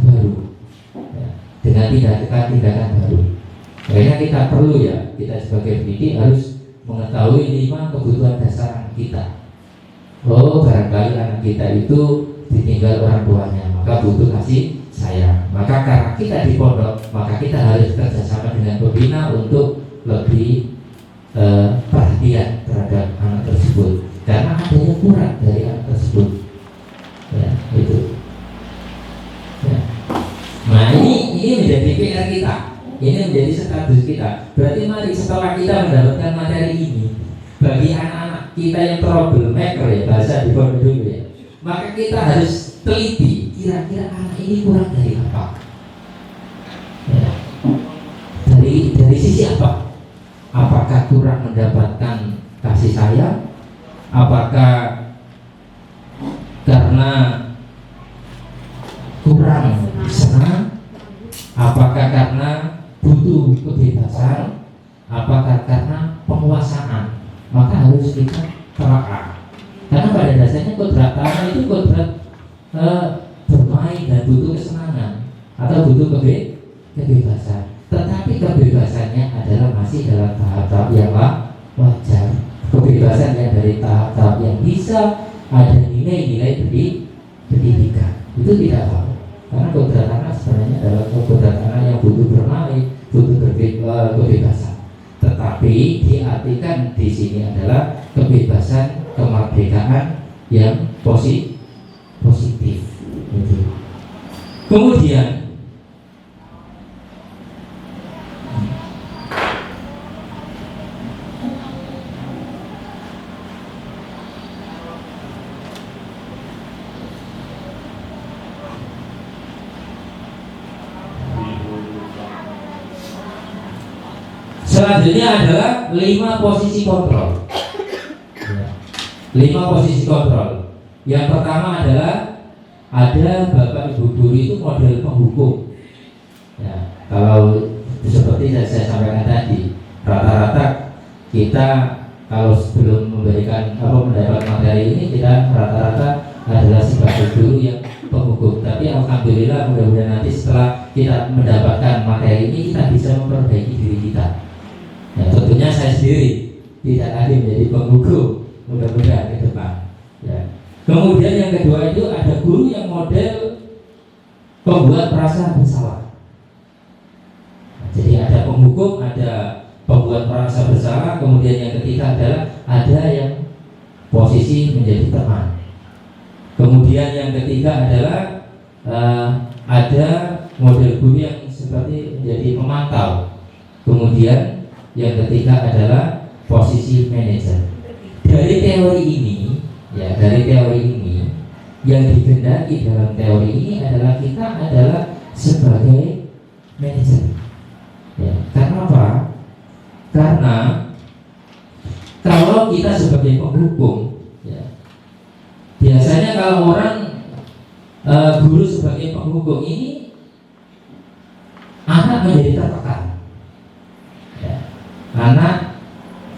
baru, ya, dengan tindakan baru. Makanya kita perlu, ya, kita sebagai pendidik harus mengetahui 5 kebutuhan dasar anak kita. Oh, barangkali anak kita itu ditinggal orang tuanya, maka butuh kasih sayang. Maka karena kita di pondok, maka kita harus kerjasama dengan pembina untuk lebih perhatian terhadap anak tersebut, karena ada yang kurang dari anak tersebut. Ya, itu. Ya. Nah, ini menjadi PR kita, ini menjadi status kita. Berarti mari setelah kita mendapatkan materi ini, bagi anak-anak kita yang troublemaker, ya, bahasa di pondok dulu, ya, maka kita harus teliti kira-kira anak ini kurang dari apa, ya. Dari sisi apa? Apakah kurang mendapatkan kasih sayang? Apakah karena kurang senang? Apakah karena butuh kebebasan? Apakah karena penguasaan? Maka harus kita telaah. Karena pada dasarnya kodrat tanah itu kodrat bermain dan butuh kesenangan atau butuh kebebasan. Tetapi kebebasannya adalah masih dalam tahap-tahap yang wajar. Kebebasan yang dari tahap-tahap yang bisa ada nilai-nilai pendidikan, itu tidak apa-apa. Karena kodrat anak sebenarnya adalah kodrat anak yang butuh bermain, butuh kebebasan. Tetapi diartikan di sini adalah kebebasan, kemerdekaan yang positif. Gitu. Kemudian selanjutnya adalah 5 posisi kontrol. 5 posisi kontrol. Yang pertama adalah ada Bapak Ibu guru itu model penghukum. Ya, kalau seperti saya sampaikan tadi, rata-rata kita kalau sebelum mendapat materi ini, kita rata-rata adalah sebagai guru yang penghukum. Tapi alhamdulillah, mudah-mudahan nanti setelah kita mendapatkan materi ini, kita bisa memperbaiki diri kita. Nah, tentunya saya sendiri tidak lagi menjadi penghukum, mudah-mudahan ke depan. Ya. Kemudian yang kedua itu ada guru yang model pembuat perasa bersalah. Nah, jadi ada penghukum, ada pembuat perasa bersalah. Kemudian yang ketiga adalah ada yang posisi menjadi teman. Kemudian yang ketiga adalah ada model guru yang seperti menjadi pemantau. Kemudian yang ketiga adalah posisi manajer. Dari teori ini, ya dari teori ini yang digendaki dalam teori ini adalah kita adalah sebagai manajer. Ya, karena apa? Karena kalau kita sebagai penghukum, ya, biasanya kalau orang guru sebagai penghukum ini anak menjadi tertekan. Ya. Anak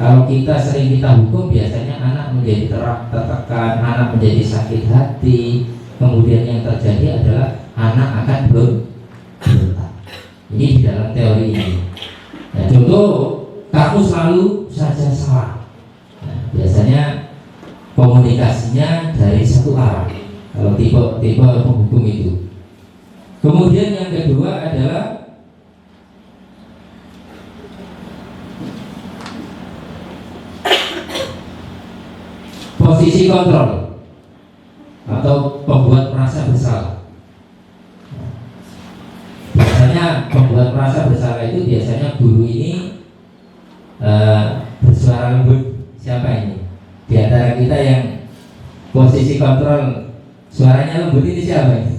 kalau kita sering kita hukum biasanya anak menjadi tertekan, anak menjadi sakit hati. Kemudian yang terjadi adalah anak akan berontak. Ini di dalam teori ini. Nah, contoh kamu selalu saja salah. Nah, biasanya komunikasinya dari satu arah. Kalau tipe penghukum itu. Kemudian yang kedua adalah posisi kontrol atau pembuat merasa bersalah. Biasanya pembuat merasa bersalah itu biasanya guru ini bersuara lembut. Siapa ini? Di antara kita yang posisi kontrol suaranya lembut ini siapa ini?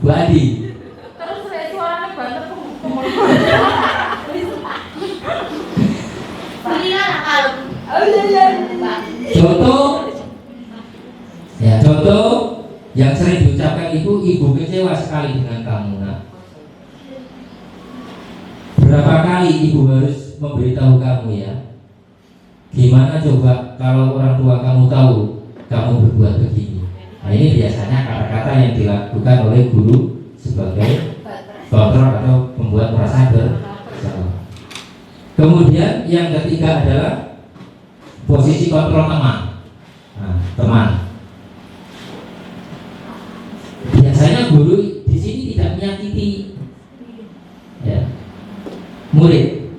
Bu Adi. Terus saya suaranya banget Contoh yang sering diucapkan ibu kecewa sekali dengan kamu. Nah, berapa kali ibu harus memberitahu kamu ya? Gimana coba kalau orang tua kamu tahu kamu berbuat begini? Nah, ini biasanya kata-kata yang dilakukan oleh guru sebagai kontrol atau membuat merasa bersalah. Kemudian yang ketiga adalah posisi kontrol teman. Nah, teman. Biasanya guru di sini tidak menyakiti ya, murid,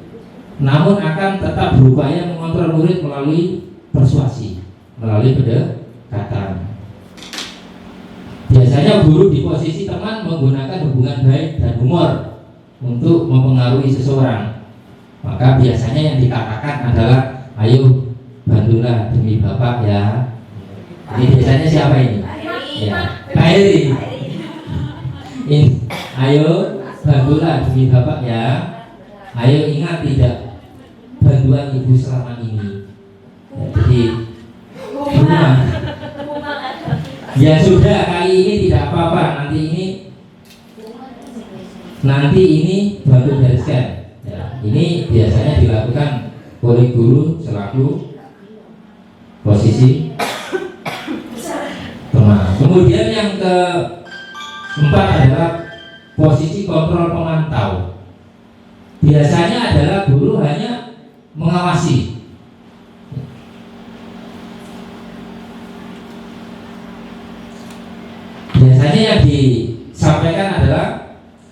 namun akan tetap berupaya mengontrol murid melalui persuasi, melalui pendekatan. Biasanya guru di posisi teman menggunakan hubungan baik dan humor untuk mempengaruhi seseorang. Maka biasanya yang dikatakan adalah, ayo bantulah demi bapak ya. Ini biasanya siapa ini? Ya, Pak Heri. Ini, ayo bantulah demi bapak ya. Ayo ingat tidak bantuan ibu selama ini. Ya, jadi ya sudah, kali ini tidak apa-apa. Nanti ini bantu bereskan. Ya, ini biasanya dilakukan oleh guru selaku posisi teman. Kemudian yang keempat adalah posisi kontrol pemantau. Biasanya adalah guru hanya mengawasi. Biasanya yang disampaikan adalah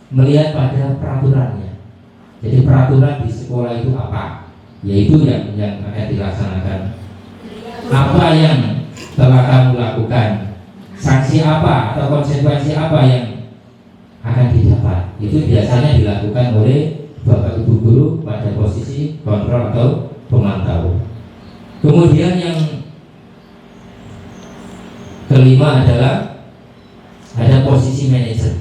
melihat pada peraturannya. Jadi peraturan di sekolah itu apa? Yaitu yang akan dilaksanakan. Apa yang telah kamu lakukan? Sanksi apa atau konsekuensi apa yang akan didapat? Itu biasanya dilakukan oleh Bapak Ibu guru pada posisi kontrol atau pemantau. Kemudian yang kelima adalah ada posisi manajer.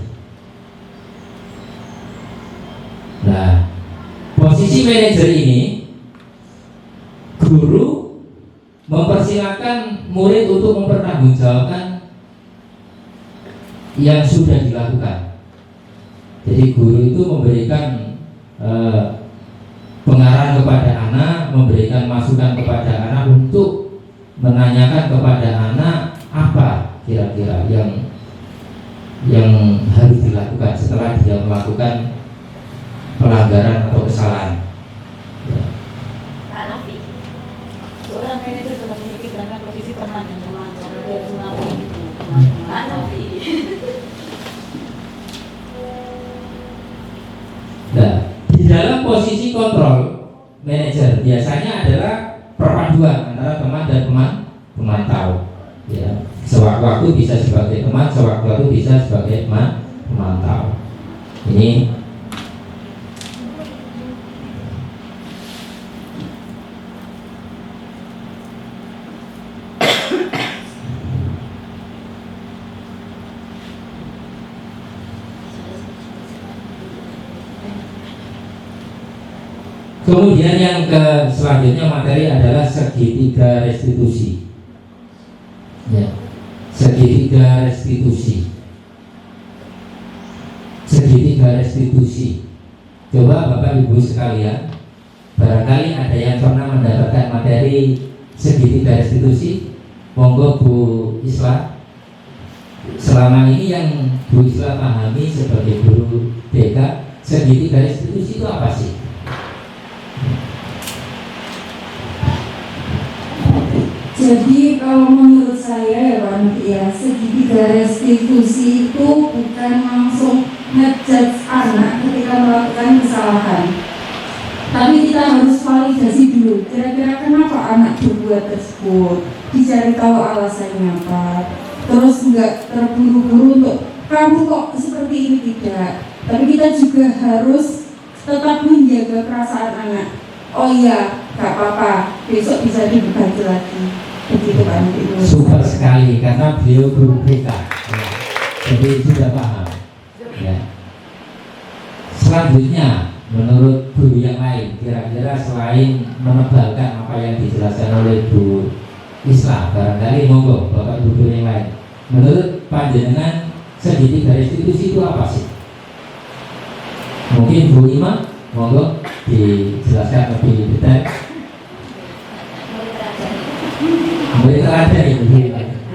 Nah, posisi manajer ini guru mempersilakan murid untuk mempertanggungjawabkan yang sudah dilakukan. Jadi guru itu memberikan pengarahan kepada anak, memberikan masukan kepada anak untuk menanyakan kepada anak apa kira-kira yang yang harus dilakukan setelah dia melakukan pelanggaran atau kesalahan. Ya. Pak Nafi. Seorang manajer dalam memikirkan posisi teman yang melanggar dari Nafi. Pak Nafi. Nah, di dalam posisi kontrol manajer biasanya adalah perpaduan antara teman dan pemantau. Ya, sewaktu-waktu bisa sebagai teman, sewaktu-waktu bisa sebagai pemantau. Ini kemudian yang selanjutnya materi adalah segitiga restitusi. Ya, segitiga restitusi. Segitiga restitusi. Coba Bapak Ibu sekalian, barangkali ada yang pernah mendapatkan materi segitiga restitusi. Monggo Bu Isla. Selama ini yang Bu Isla pahami sebagai guru BK, segitiga restitusi itu apa sih? Jadi kalau menurut saya ya Pak Nafi ya, segitiga restitusi itu bukan langsung ngejudge anak ketika melakukan kesalahan, tapi kita harus validasi dulu kira-kira kenapa anak berbuat tersebut, dicari tahu alasannya apa, terus nggak terburu-buru untuk kamu kok seperti ini, tidak, tapi kita juga harus tetap menjaga perasaan anak. Oh iya, gak apa-apa, besok bisa dibantu lagi. Begitu Pak Nafi. Super sekali karena beliau guru BK, ya. Jadi sudah paham. Ya. Selanjutnya, menurut guru yang lain, kira-kira selain menebalkan apa yang dijelaskan oleh Bu Isla, barangkali monggo Bapak Ibu guru yang lain, menurut panjenengan segitiga restitusi itu apa sih? Mungkin Bu Ima, monggo dijelaskan lebih detail. Guru teladan itu,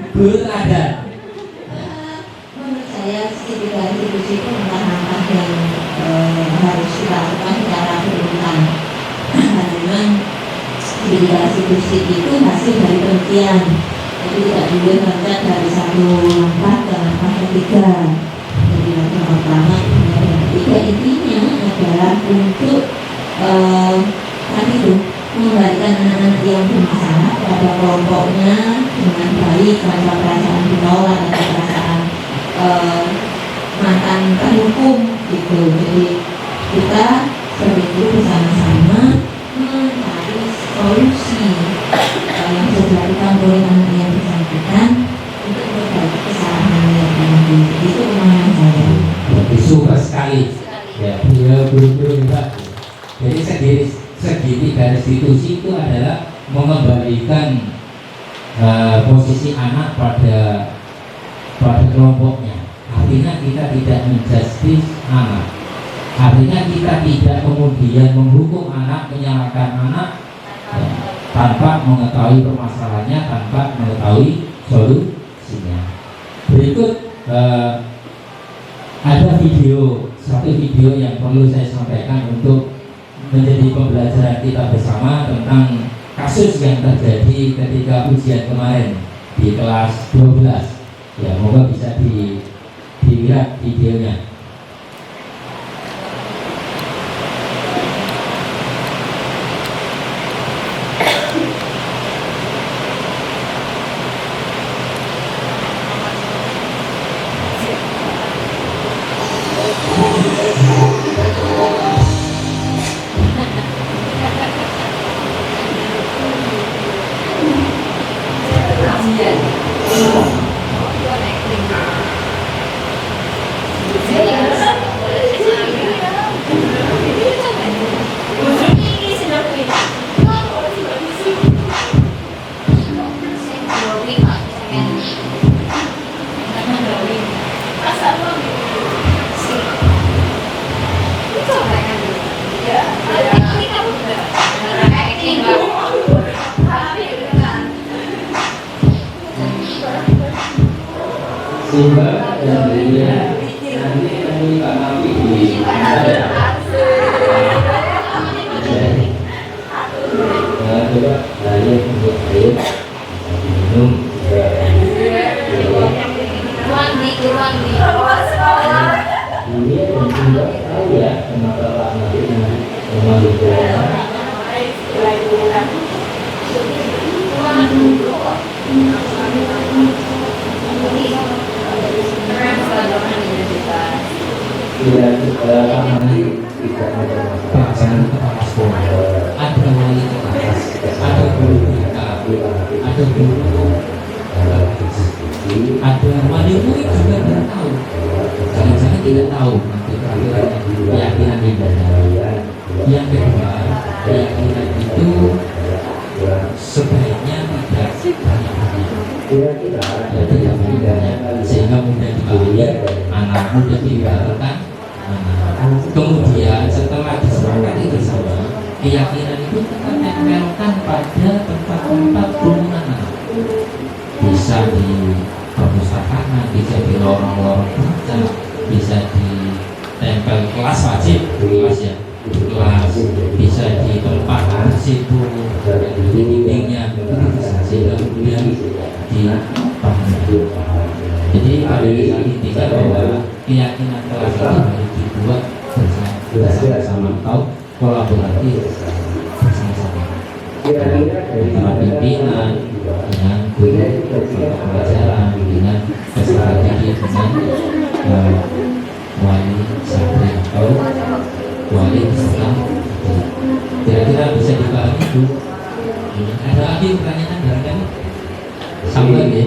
guru teladan. Menurut saya segitiga restitusi itu langkah yang harus dilakukan secara berurutan. Karena segitiga restitusi itu hasil dari penelitian, jadi tidak boleh loncat dari satu langkah ke langkah ketiga. Jadi langkah pertama, kemudian yang ketiga, intinya adalah untuk tadi itu mengembalikan anak-anak yang bermasalah pada kelompoknya dengan baik tanpa perasaan ditolak atau perasaan mantan terhukum gitu. Jadi kita sebagai guru bersama-sama mencari solusi yang bisa dilakukan oleh anak yang bersangkutan untuk memperbaiki kesalahan yang terjadi. Itu pemahaman saya. Berarti super sekali. Ya, beliau guru-guru juga. Jadi segitiga restitusi itu adalah mengembalikan posisi anak pada kelompoknya. Artinya kita tidak menjustis anak. Artinya kita tidak kemudian menghukum anak, menyalahkan anak tanpa mengetahui permasalahannya, tanpa mengetahui solusinya. Berikut ada satu video yang perlu saya sampaikan untuk menjadi pembelajaran kita bersama tentang kasus yang terjadi ketika ujian kemarin di kelas 12. Ya, moga bisa dilihat videonya. Saya Simba dan dirinya nanti meminta nabi di coba saya untuk air minum ini juga tahu ya kenapa Pak Nabi memanggil tidak tidak ada pelaksanaan kepala sekolah, ada wali kota, ada guru BK, ada guru, ada wali murid juga tidak tahu. Jangan-jangan tidak tahu nanti keyakinan ibadah. Yang kedua, keyakinan itu sebaiknya tidak banyak, sehingga mudah dipahami, anak mudah dibatalkan. Kemudian setelah disepakati bersama, keyakinan itu kita tempelkan pada tempat-tempat kerumunan anak. Bisa di perpustakaan, bisa di lorong-lorong baca, bisa ditempel kelas wajib, kelas ya, kelas, bisa di tempat situ, di dindingnya, sehingga kemudian dipahami. Jadi pada intinya bahwa keyakinan kelas itu harus dibuat bersama-sama atau kolaborasi bersama-sama antara pimpinan dengan guru pelajaran dengan peserta didik dengan wali santri atau wali peserta. Kira-kira bisa dipahami itu. Ada lagi pertanyaan barangkali? Sampai ya.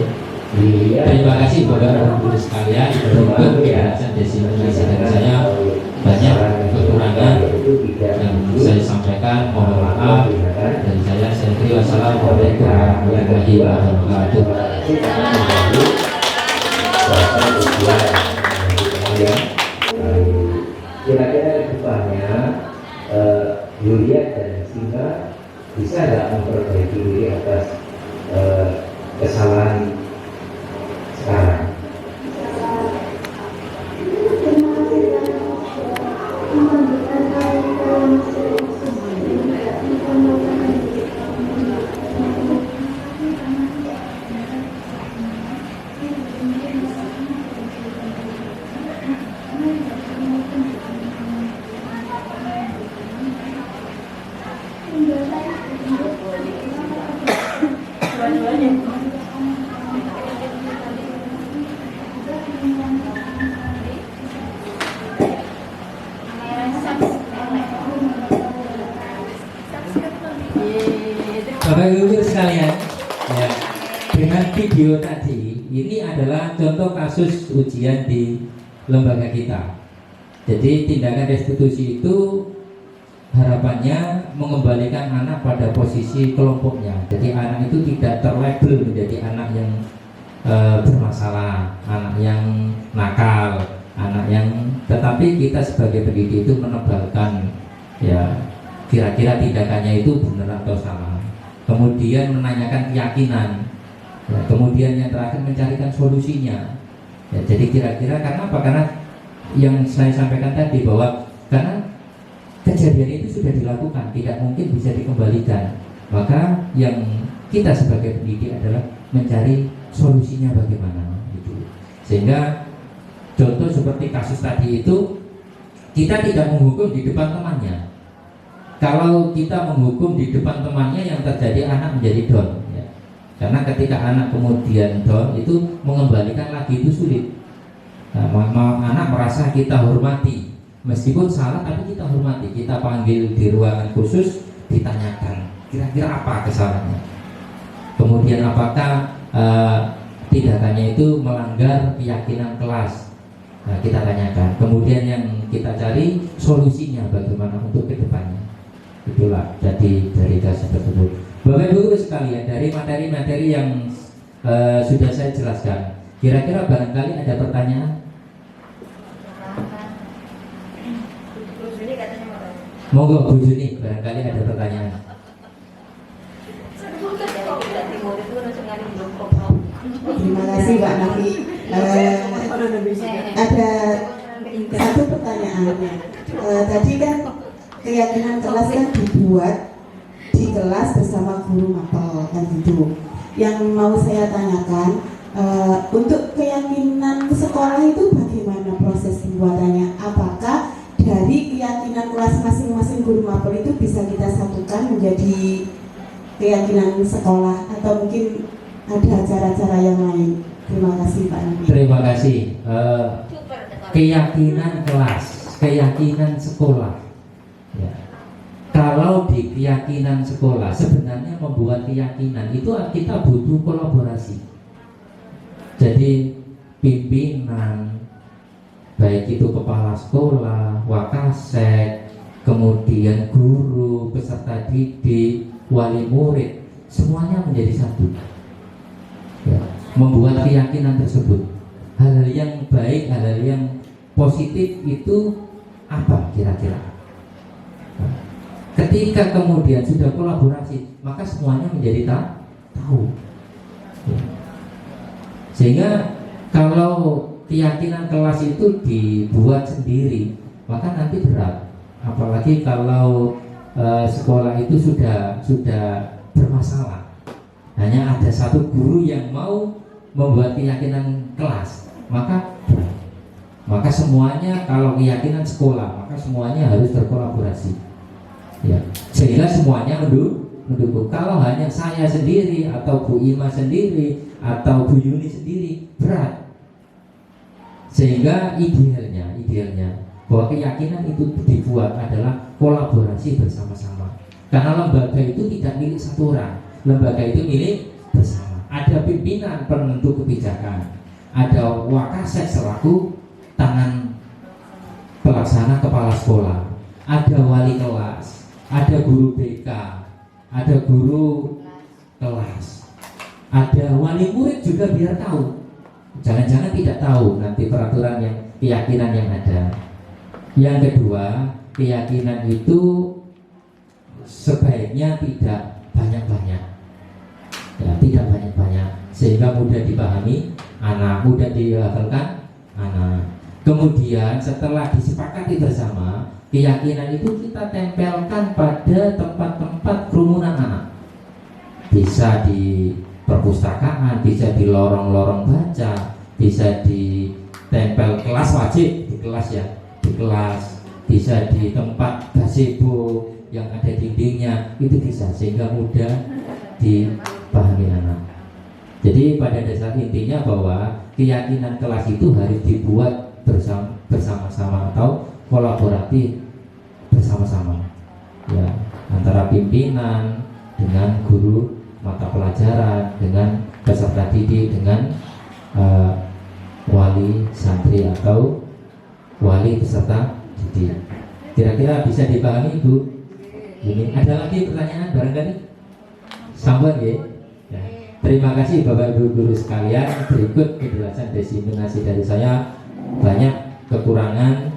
Terima kasih kepada guru sekalian. Berikut penjelasan desimasi dari saya, banyak kekurangan yang saya sampaikan, mohon maaf. Dan saya kira wassalamualaikum warahmatullahi wabarakatuh. Kira-kira depannya Yulia dan Sinta bisa nggak memperbaiki diri atas kesalahan sekarang? Bapak Ibu sekalian, ya, dengan video tadi ini adalah contoh kasus ujian di lembaga kita. Jadi tindakan restitusi itu harapannya mengembalikan anak pada posisi kelompoknya. Jadi anak itu tidak terlabel menjadi anak yang bermasalah, anak yang nakal, anak yang, tetapi kita sebagai pendidik itu menebalkan ya kira-kira tindakannya itu benar atau salah. Kemudian menanyakan keyakinan, ya, kemudian yang terakhir mencarikan solusinya. Ya, jadi kira-kira karena apa? Karena yang saya sampaikan tadi bahwa karena kejadian itu sudah dilakukan, tidak mungkin bisa dikembalikan. Maka yang kita sebagai pendidik adalah mencari solusinya bagaimana. Gitu. Sehingga contoh seperti kasus tadi itu kita tidak menghukum di depan temannya. Kalau kita menghukum di depan temannya yang terjadi anak menjadi down, ya. Karena ketika anak kemudian down itu mengembalikan lagi itu sulit. Nah, anak merasa kita hormati, meskipun salah tapi kita hormati. Kita panggil di ruangan khusus, ditanyakan kira-kira apa kesalahannya. Kemudian apakah tindakannya itu melanggar keyakinan kelas. Nah, kita tanyakan. Kemudian yang kita cari solusinya bagaimana untuk kedepannya. Itulah jadi dari kasus tersebut. Bapak Ibu sekalian, dari materi-materi yang sudah saya jelaskan, kira-kira barangkali ada pertanyaan? Monggo Bu Juni, barangkali ada pertanyaan. Terima kasih Mbak Nafi. Ada satu pertanyaan. Tadi kan keyakinan kelas kan dibuat di kelas bersama guru mapel kan gitu. Yang mau saya tanyakan, untuk keyakinan sekolah itu bagaimana proses pembuatannya? Apakah dari keyakinan kelas masing-masing guru mapel itu bisa kita satukan menjadi keyakinan sekolah atau mungkin ada cara-cara yang lain? Terima kasih Pak Nabi. Terima kasih. Keyakinan kelas, keyakinan sekolah. Ya. Kalau di keyakinan sekolah sebenarnya membuat keyakinan itu kita butuh kolaborasi. Jadi pimpinan, baik itu kepala sekolah, wakasek, kemudian guru, peserta didik, wali murid, semuanya menjadi satu. Ya, membuat keyakinan tersebut. Hal-hal yang baik, hal-hal yang positif itu apa kira-kira? Nah, ketika kemudian sudah kolaborasi, maka semuanya menjadi tahu. Ya. Sehingga kalau keyakinan kelas itu dibuat sendiri, maka nanti berat. Apalagi kalau sekolah itu sudah bermasalah. Hanya ada satu guru yang mau membuat keyakinan kelas, maka semuanya kalau keyakinan sekolah, maka semuanya harus berkolaborasi. Ya, sehingga semuanya mendukung. Kalau hanya saya sendiri atau Bu Ima sendiri atau Bu Yuni sendiri, berat. Sehingga idealnya bahwa keyakinan itu dibuat adalah kolaborasi bersama-sama. Karena lembaga itu tidak milik satu orang, lembaga itu milik bersama. Ada pimpinan penentu kebijakan, ada wakasek selaku tangan pelaksana kepala sekolah, ada wali kelas, ada guru BK, ada guru kelas, ada wali murid juga biar tahu. Jangan-jangan tidak tahu nanti peraturan yang keyakinan yang ada. Yang kedua, keyakinan itu sebaiknya tidak banyak-banyak. Ya, tidak banyak-banyak sehingga mudah dipahami anak, mudah dihafalkan anak. Kemudian setelah disepakati bersama, keyakinan itu kita tempelkan pada tempat-tempat kerumunan anak. Bisa di perpustakaan, bisa di lorong-lorong baca, bisa di tempel kelas wajib di kelas ya, di kelas, bisa di tempat gazebo yang ada dindingnya, itu bisa sehingga mudah dipahami anak. Jadi pada dasar intinya bahwa keyakinan kelas itu harus dibuat bersama-sama atau kolaboratif bersama-sama ya, antara pimpinan dengan guru mata pelajaran, dengan peserta didik, dengan wali santri atau wali peserta didik. Kira-kira bisa dipahami Bu? Ini ada lagi pertanyaan barangkali? Sambung ya? Ya. Terima kasih Bapak Ibu guru sekalian. Berikut penjelasan diseminasi dari saya. Banyak kekurangan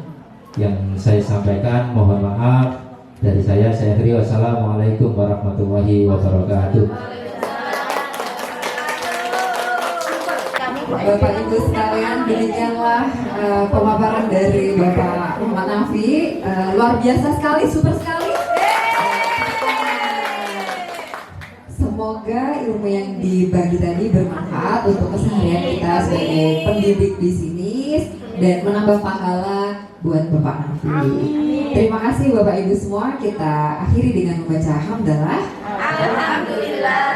yang saya sampaikan, mohon maaf. Dari saya akhiri. Wassalamualaikum warahmatullahi wabarakatuh. Bapak Ibu sekalian, demikianlah pemaparan dari Bapak Muhammad Nafi. Luar biasa sekali, super sekali. Semoga ilmu yang dibagi tadi bermanfaat untuk keseharian kita sebagai pendidik di sini dan menambah pahala buat Bapak Nafi. Terima kasih Bapak Ibu semua. Kita akhiri dengan membaca hamdalah. Alhamdulillah.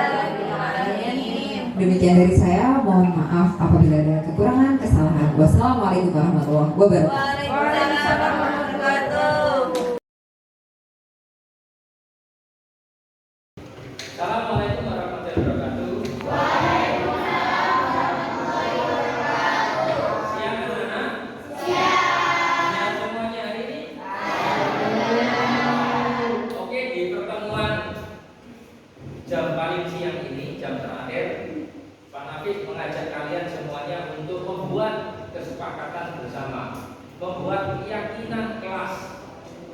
Demikian dari saya, mohon maaf apabila ada kekurangan, kesalahan. Wassalamualaikum warahmatullahi wabarakatuh. Waalaikumsalam warahmatullahi wabarakatuh. Assalamualaikum warahmatullahi wabarakatuh. Waalaikumsalam warahmatullahi wabarakatuh. Siang anak-anak? Siap. Siap semuanya hari ini? Oke, di pertemuan jam paling siang ini, jam terakhir, Pak Nafis mengajak kalian semuanya untuk membuat kesepakatan bersama, membuat keyakinan kelas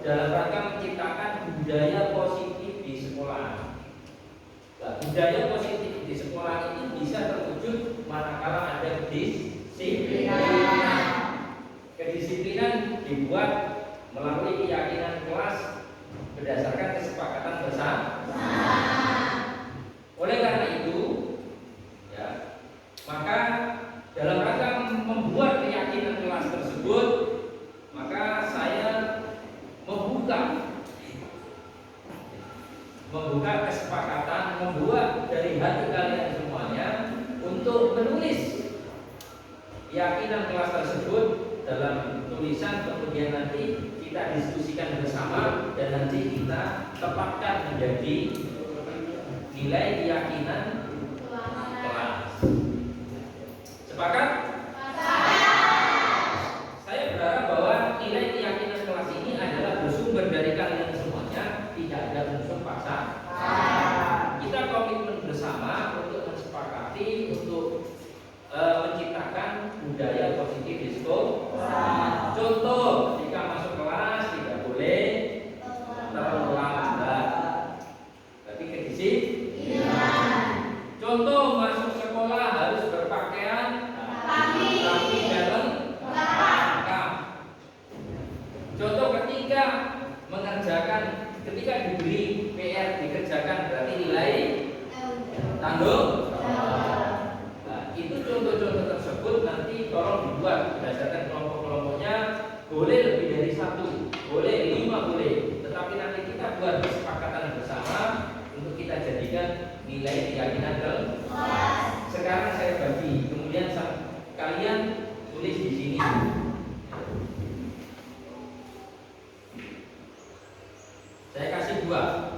dalam rangka menciptakan budaya positif di sekolah. Nah, budaya positif di sekolah ini bisa terwujud manakala ada Kedisiplinan dibuat melalui keyakinan kelas berdasarkan kesepakatan bersama. Oleh karena itu, ya, maka dalam rangka membuat keyakinan kelas tersebut, maka saya membuka kesepakatan, membuat dari hati kalian semuanya untuk menulis keyakinan kelas tersebut dalam tulisan, kemudian nanti kita diskusikan bersama dan nanti kita tetapkan menjadi nilai keyakinan kelas. Sepakat? Saya berharap bahwa nilai keyakinan kelas ini adalah bersumber dari kalian semuanya, tidak ada unsur paksa. Kita komitmen bersama untuk mensepakati untuk menciptakan budaya positif di sekolah. Contoh, jika masuk kelas tidak boleh terlambat. Berarti kedisiplinan. Contoh, masuk sekolah harus berpakaian rapi dan lengkap. Contoh ketiga, ketika diberi PR dikerjakan berarti nilai tanggung. Itu contoh-contoh tersebut nanti tolong dibuat berdasarkan kelompok-kelompoknya. Boleh lebih dari 1, boleh 5, boleh. Tetapi nanti kita buat kesepakatan bersama untuk kita jadikan nilai keyakinan kelas. Sekarang saya bagi, kemudian kalian tulis di sini. Saya kasih 2.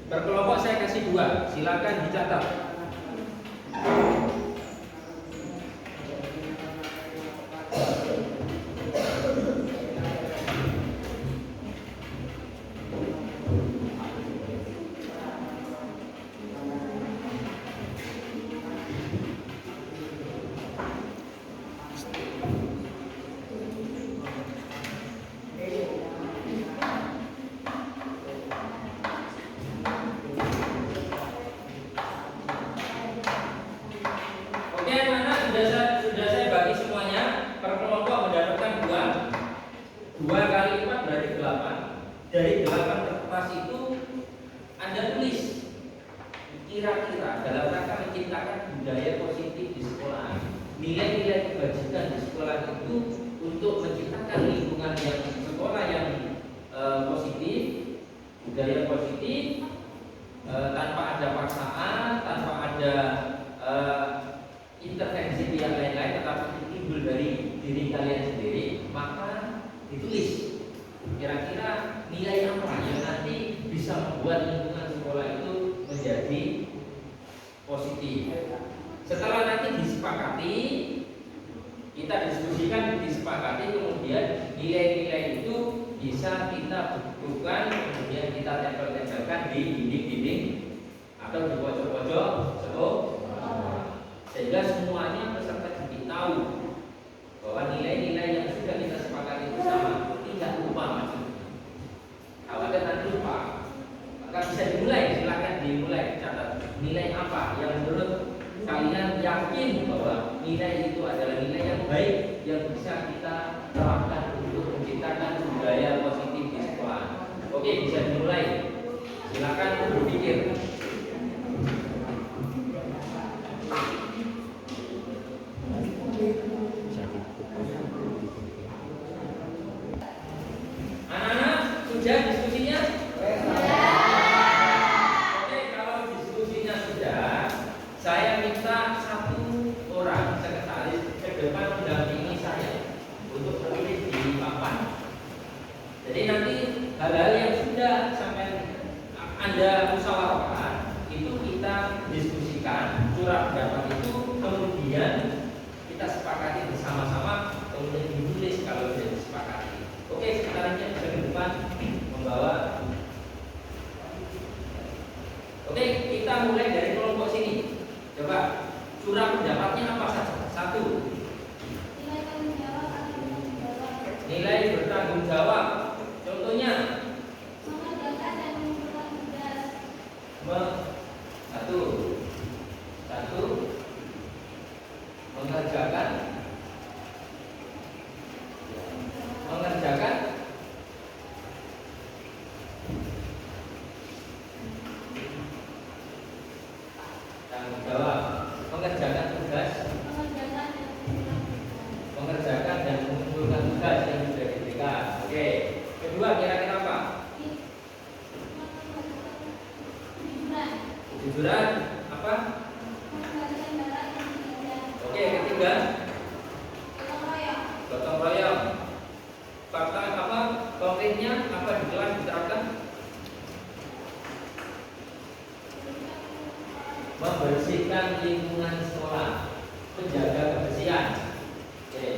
Berkelompok saya kasih 2, silakan dicatat. Sudah saya bagi semuanya. Per kelompok mendapatkan 2 kali 4 berarti 8. Dari 8 kertas itu Anda tulis kira-kira dalam rangka menciptakan budaya positif di sekolah, nilai-nilai kebajikan di sekolah itu untuk menciptakan lingkungan yang sekolah yang positif, budaya positif, tanpa ada paksaan, tanpa ada intervensi pihak lain-lain, tetapi timbul dari diri kalian sendiri. Maka ditulis kira-kira nilai apa yang nanti bisa membuat lingkungan sekolah itu menjadi positif. Setelah nanti disepakati, kita diskusikan, disepakati, kemudian nilai-nilai itu bisa kita bukukan, kemudian kita tempel-tempelkan di dinding-dinding atau di pojok-pojok sekolah, sehingga semuanya peserta didik tahu bahwa nilai-nilai yang sudah kita sepakati bersama tidak lupa maksudnya. Kalau ada nanti lupa, maka bisa dimulai, silakan dimulai catat nilai apa yang menurut kalian yakin bahwa nilai itu adalah nilai yang baik yang bisa kita terapkan untuk menciptakan budaya positif di sekolah. Oke, bisa dimulai. Silakan berpikir. Anak-anak, sudah diskusinya? Oke, kalau diskusinya sudah, saya minta 1 orang sekretaris ke depan mendampingi saya untuk menulis di papan. Jadi nanti hal-hal yang sudah sampai Anda musyawarahkan itu kita diskusikan, surat pendapat itu kemudian kita sepakati bersama-sama, kemudian ditulis kalau sudah disepakati. Oke, sekretarisnya bisa ke depan membawa. Oke, kita mulai dari kelompok sini. Coba surat pendapatnya apa saja? 1. Nilai bertanggung jawab. Contohnya Satu mengerjakan tanggung jawab, mengerjakan tugas, mengerjakan dan mengumpulkan tugas yang sudah diberikan. Oke. Kedua kira-kira apa? Kejujuran apa? Oke, ketiga gotong royong. Fakta apa? Konkretnya apa di kelas diterapkan? Membersihkan lingkungan sekolah, menjaga kebersihan. Oke,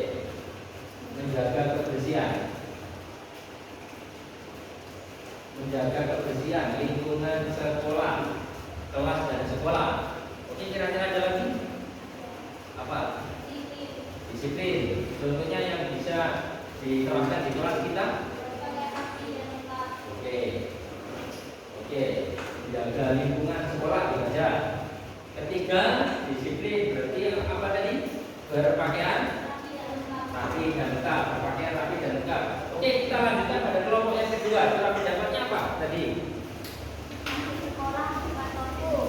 menjaga kebersihan lingkungan sekolah, kelas dan sekolah. Oke, kira-kira ada lagi apa? Disiplin. Contohnya yang bisa diterapkan di kelas kita. Oke, menjaga lingkungan sekolah belajar. Ketiga, disiplin berarti apa tadi? Berpakaian rapi dan lengkap. Berpakaian rapi dan lengkap. Oke, kita lanjutkan pada kelompok yang kedua. Cara pendapatnya apa tadi?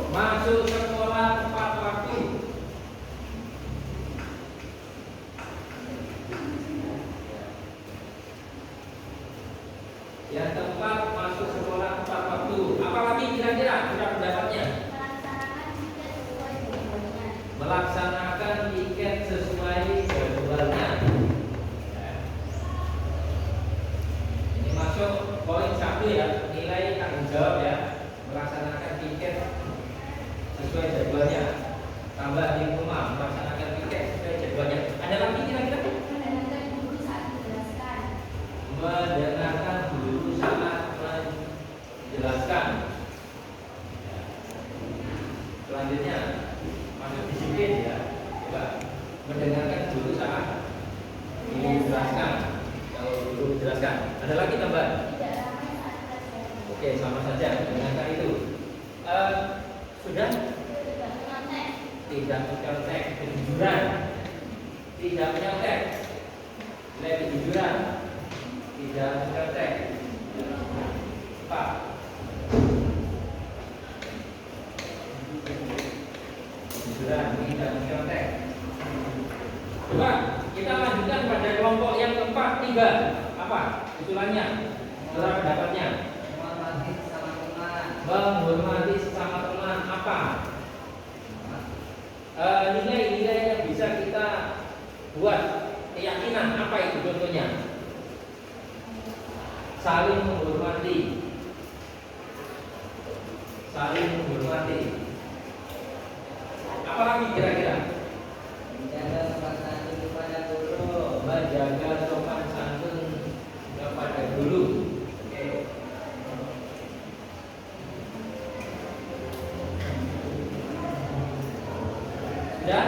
Masuk sekolah tepat waktu. Yang tepat masuk sekolah tepat waktu. Apalagi kira-kira pendapatnya? Melaksanakan tiket sesuai jadwalnya. Ini masuk poin 1 ya, nilai tanggung jawab ya. Melaksanakan tiket sesuai jadwalnya. Tambah di rumah, melaksanakan tiket sesuai jadwalnya. Ada lagi kira-kira? Mendengarkan guru saat menjelaskan. Selanjutnya masuk disiplin ya. Coba mendengarkan guru saat menjelaskan. Kalau guru menjelaskan, ada lagi tambahan? Oke, sama saja mendengarkan itu. Sudah? Tidak menyontek, kejujuran. Tidak menyontek, nilai kejujuran. Tidak menyontek. Pak. Kejujuran, tidak menyontek. Coba kita lanjutkan pada kelompok yang keempat, 3. Apa usulannya? Cara pendapatnya? Menghormati sesama teman. Menghormati sesama teman apa? Nilai-nilai yang bisa kita buat keyakinan apa itu contohnya? Saling menghormati. Apalagi kira-kira? Menjaga sopan santun kepada guru. Menjaga sopan santun kepada guru. Oke. Sudah?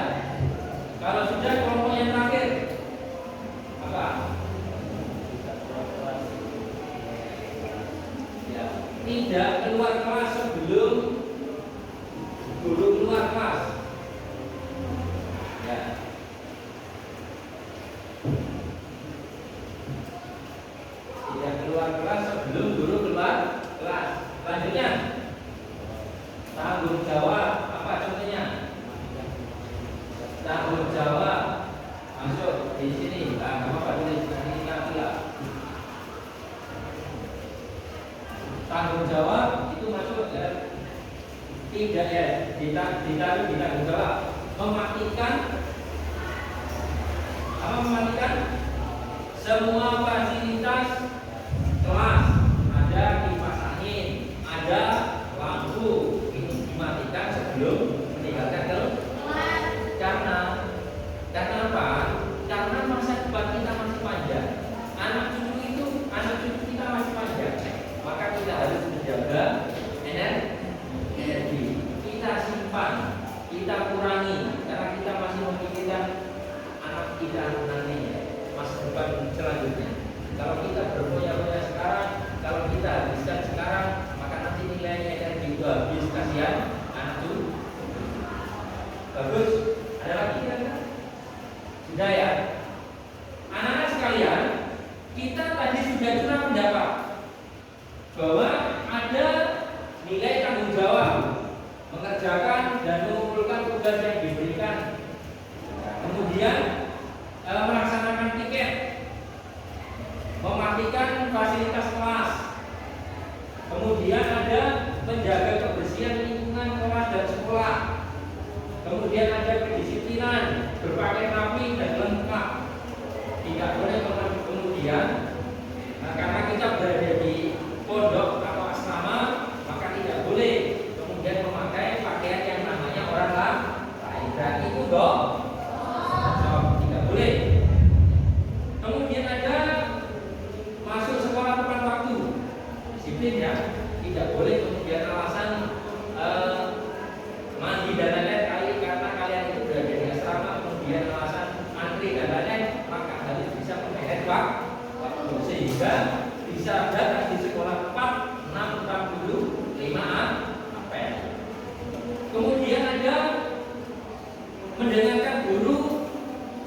Kalau sudah, kelompok yang terakhir apa? Ya, tidak keluar kelas sebelum guru keluar kelas. Ya. Tidak keluar kelas sebelum guru keluar kelas. Selanjutnya, tanggung jawab apa contohnya? Tanggung jawab masuk di sini. Apa tulis nanti lah. Tanggung jawab itu masuk ya. Tidak ya, ditaruh di tanggung jawab. Mematikan semua fasilitas kelas. Ada kipas angin, ada lampu. Ini dimatikan sebelum meninggalkan kelas. Karena apa? Karena masa depan kita masih panjang. Anak cucu kita masih panjang. Maka kita harus menjaga energi. Kita simpan, kita kurangi, karena kita masih memikirkan anak kita nantinya, masa depan selanjutnya. Kalau kita berfoya-foya sekarang, kalau kita habiskan sekarang, maka nanti nilai energi itu habis. mengerjakan dan mengumpulkan tugas yang diberikan. Kemudian melaksanakan piket, mematikan fasilitas kelas. Kemudian ada menjaga kebersihan lingkungan kelas dan sekolah. Kemudian ada kedisiplinan, berpakaian rapi dan lengkap. Tidak boleh kemudian karena kita berada di pondok atau asrama, maka tidak boleh kemudian memakai pakaian yang namanya orang lain. Berarti itu dong, tidak boleh. Kemudian ada masuk sekolah tepat waktu, disiplin ya, tidak boleh kemudian alasan mandi dan lain-lain karena kalian itu berada di asrama, kemudian alasan antri dan lain-lain, maka harus bisa memanage waktu sehingga bisa datang di sekolah tepat 6.45 APM. Kemudian ada mendengarkan guru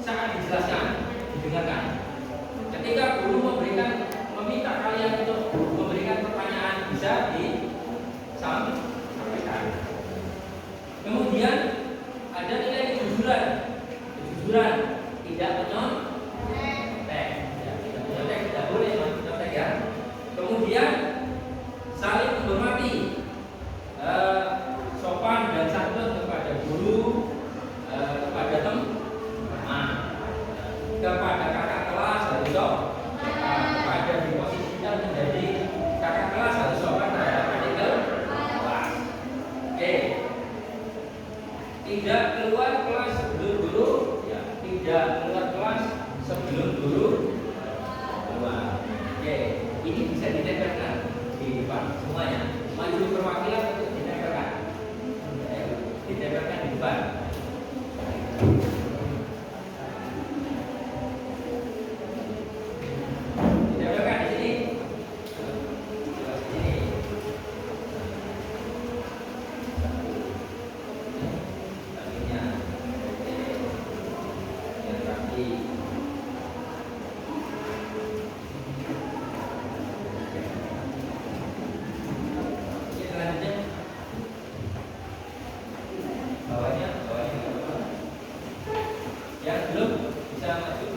saat dijelaskan, didengarkan. Ketika guru meminta kalian untuk memberikan pertanyaan, bisa disampaikan. Kemudian ada nilai kejujuran, tidak menyontek, tidak boleh menyontek ya. Kemudian saling menghormati, sopan dan santun kepada guru, kepada teman, kepada kakak kelas harus sopan, kepada diposisikan menjadi kakak kelas harus sopan terhadap adik kelas. Oke. Tidak keluar kelas sebelum guru, ya. Tidak keluar kelas sebelum guru keluar. Oke. Ini bisa ditempelkan di depan semuanya. Maju perwakilan untuk ditempelkan, ditempelkan di depan. Ditempelkan di sini. Yang belum bisa maju.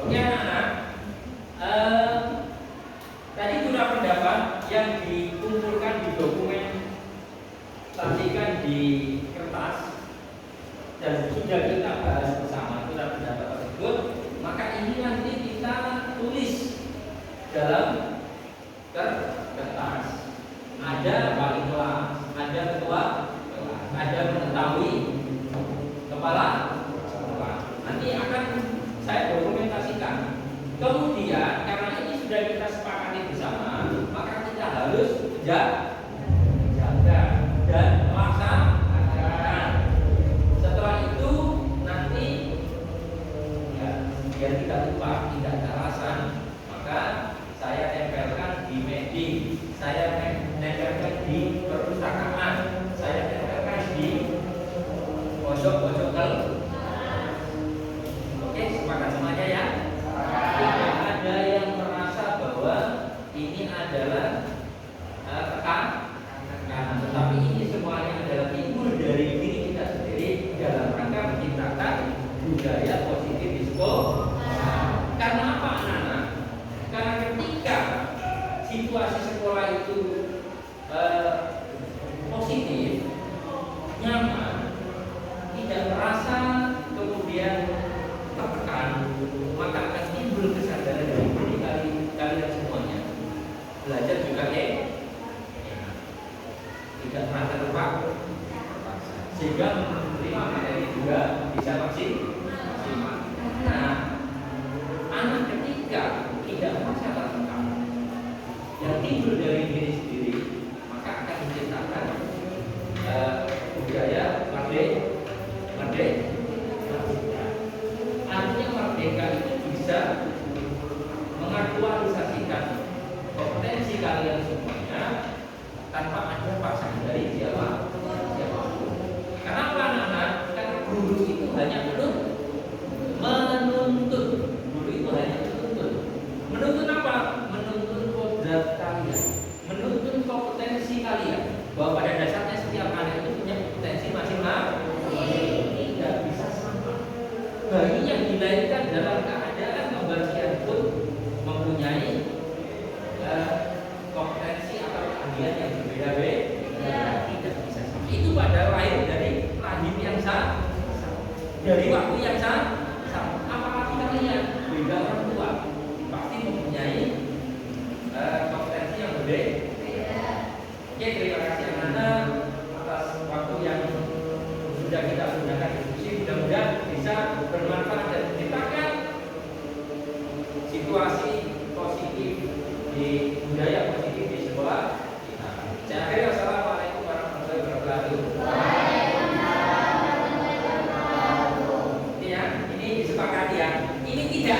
Oke anak-anak, tadi sudah pendapat yang dikumpulkan di dokumen, saksikan di kertas dan sudah kita bahas bersama sudah pendapat tersebut. Maka ini nanti kita tulis dalam kertas. Ada wali kelas, ada ketua kelas, ada mengetahui kepala sekolah. Nanti akan saya dokumentasikan. Kemudian karena ini sudah kita sepakati bersama, maka kita harus jaga dan melaksanakan. Setelah itu nanti ya, biar tidak lupa, tidak ada alasan, maka saya tempelkan di media, saya tempelkan di perpustakaan, saya tempelkan di pojok-pojok kelas. Oke, sepakat semuanya ya. Tidak ada yang merasa bahwa ini adalah tekanan, tetapi ini semuanya adalah timbul dari diri kita sendiri dalam rangka menciptakan budaya positif di sekolah. Karena apa anak-anak? Karena ketika situasi sekolah itu positif, nyaman, tidak merasa kemudian tertekan, maka akan timbul kesadaran dari diri kalian semuanya. Belajar juga tidak merasa terpaksa, sehingga menerima materi juga bisa maksimal. Nah, anak ketika tidak merasa tertekan, yang timbul dari diri sendiri, maka akan menciptakan budaya merdeka. Artinya merdeka itu bisa mengaktualisasikan kompetensi kalian semuanya tanpa ada paksaan dari siapapun. Kenapa anak-anak? Karena guru itu hanya menuntut bayi yang dilahirkan dalam keadaan pembagian pun mempunyai kompetensi atau keahlian yang berbeda-beda, tidak bisa sama. Itu pada lahir dari rahim yang sama, dari waktu yang sama. Apalagi kalian beda orang tua, pasti mempunyai kompetensi yang berbeda. Oke, terima kasih anak-anak atas waktu yang sudah kita gunakan diskusi. Mudah-mudahan bisa bermanfaat dan menciptakan situasi positif di budaya positif di sekolah kita. Saya akhiri, wassalamualaikum warahmatullahi wabarakatuh. Ini ya, ini disepakati ya. Ini tidak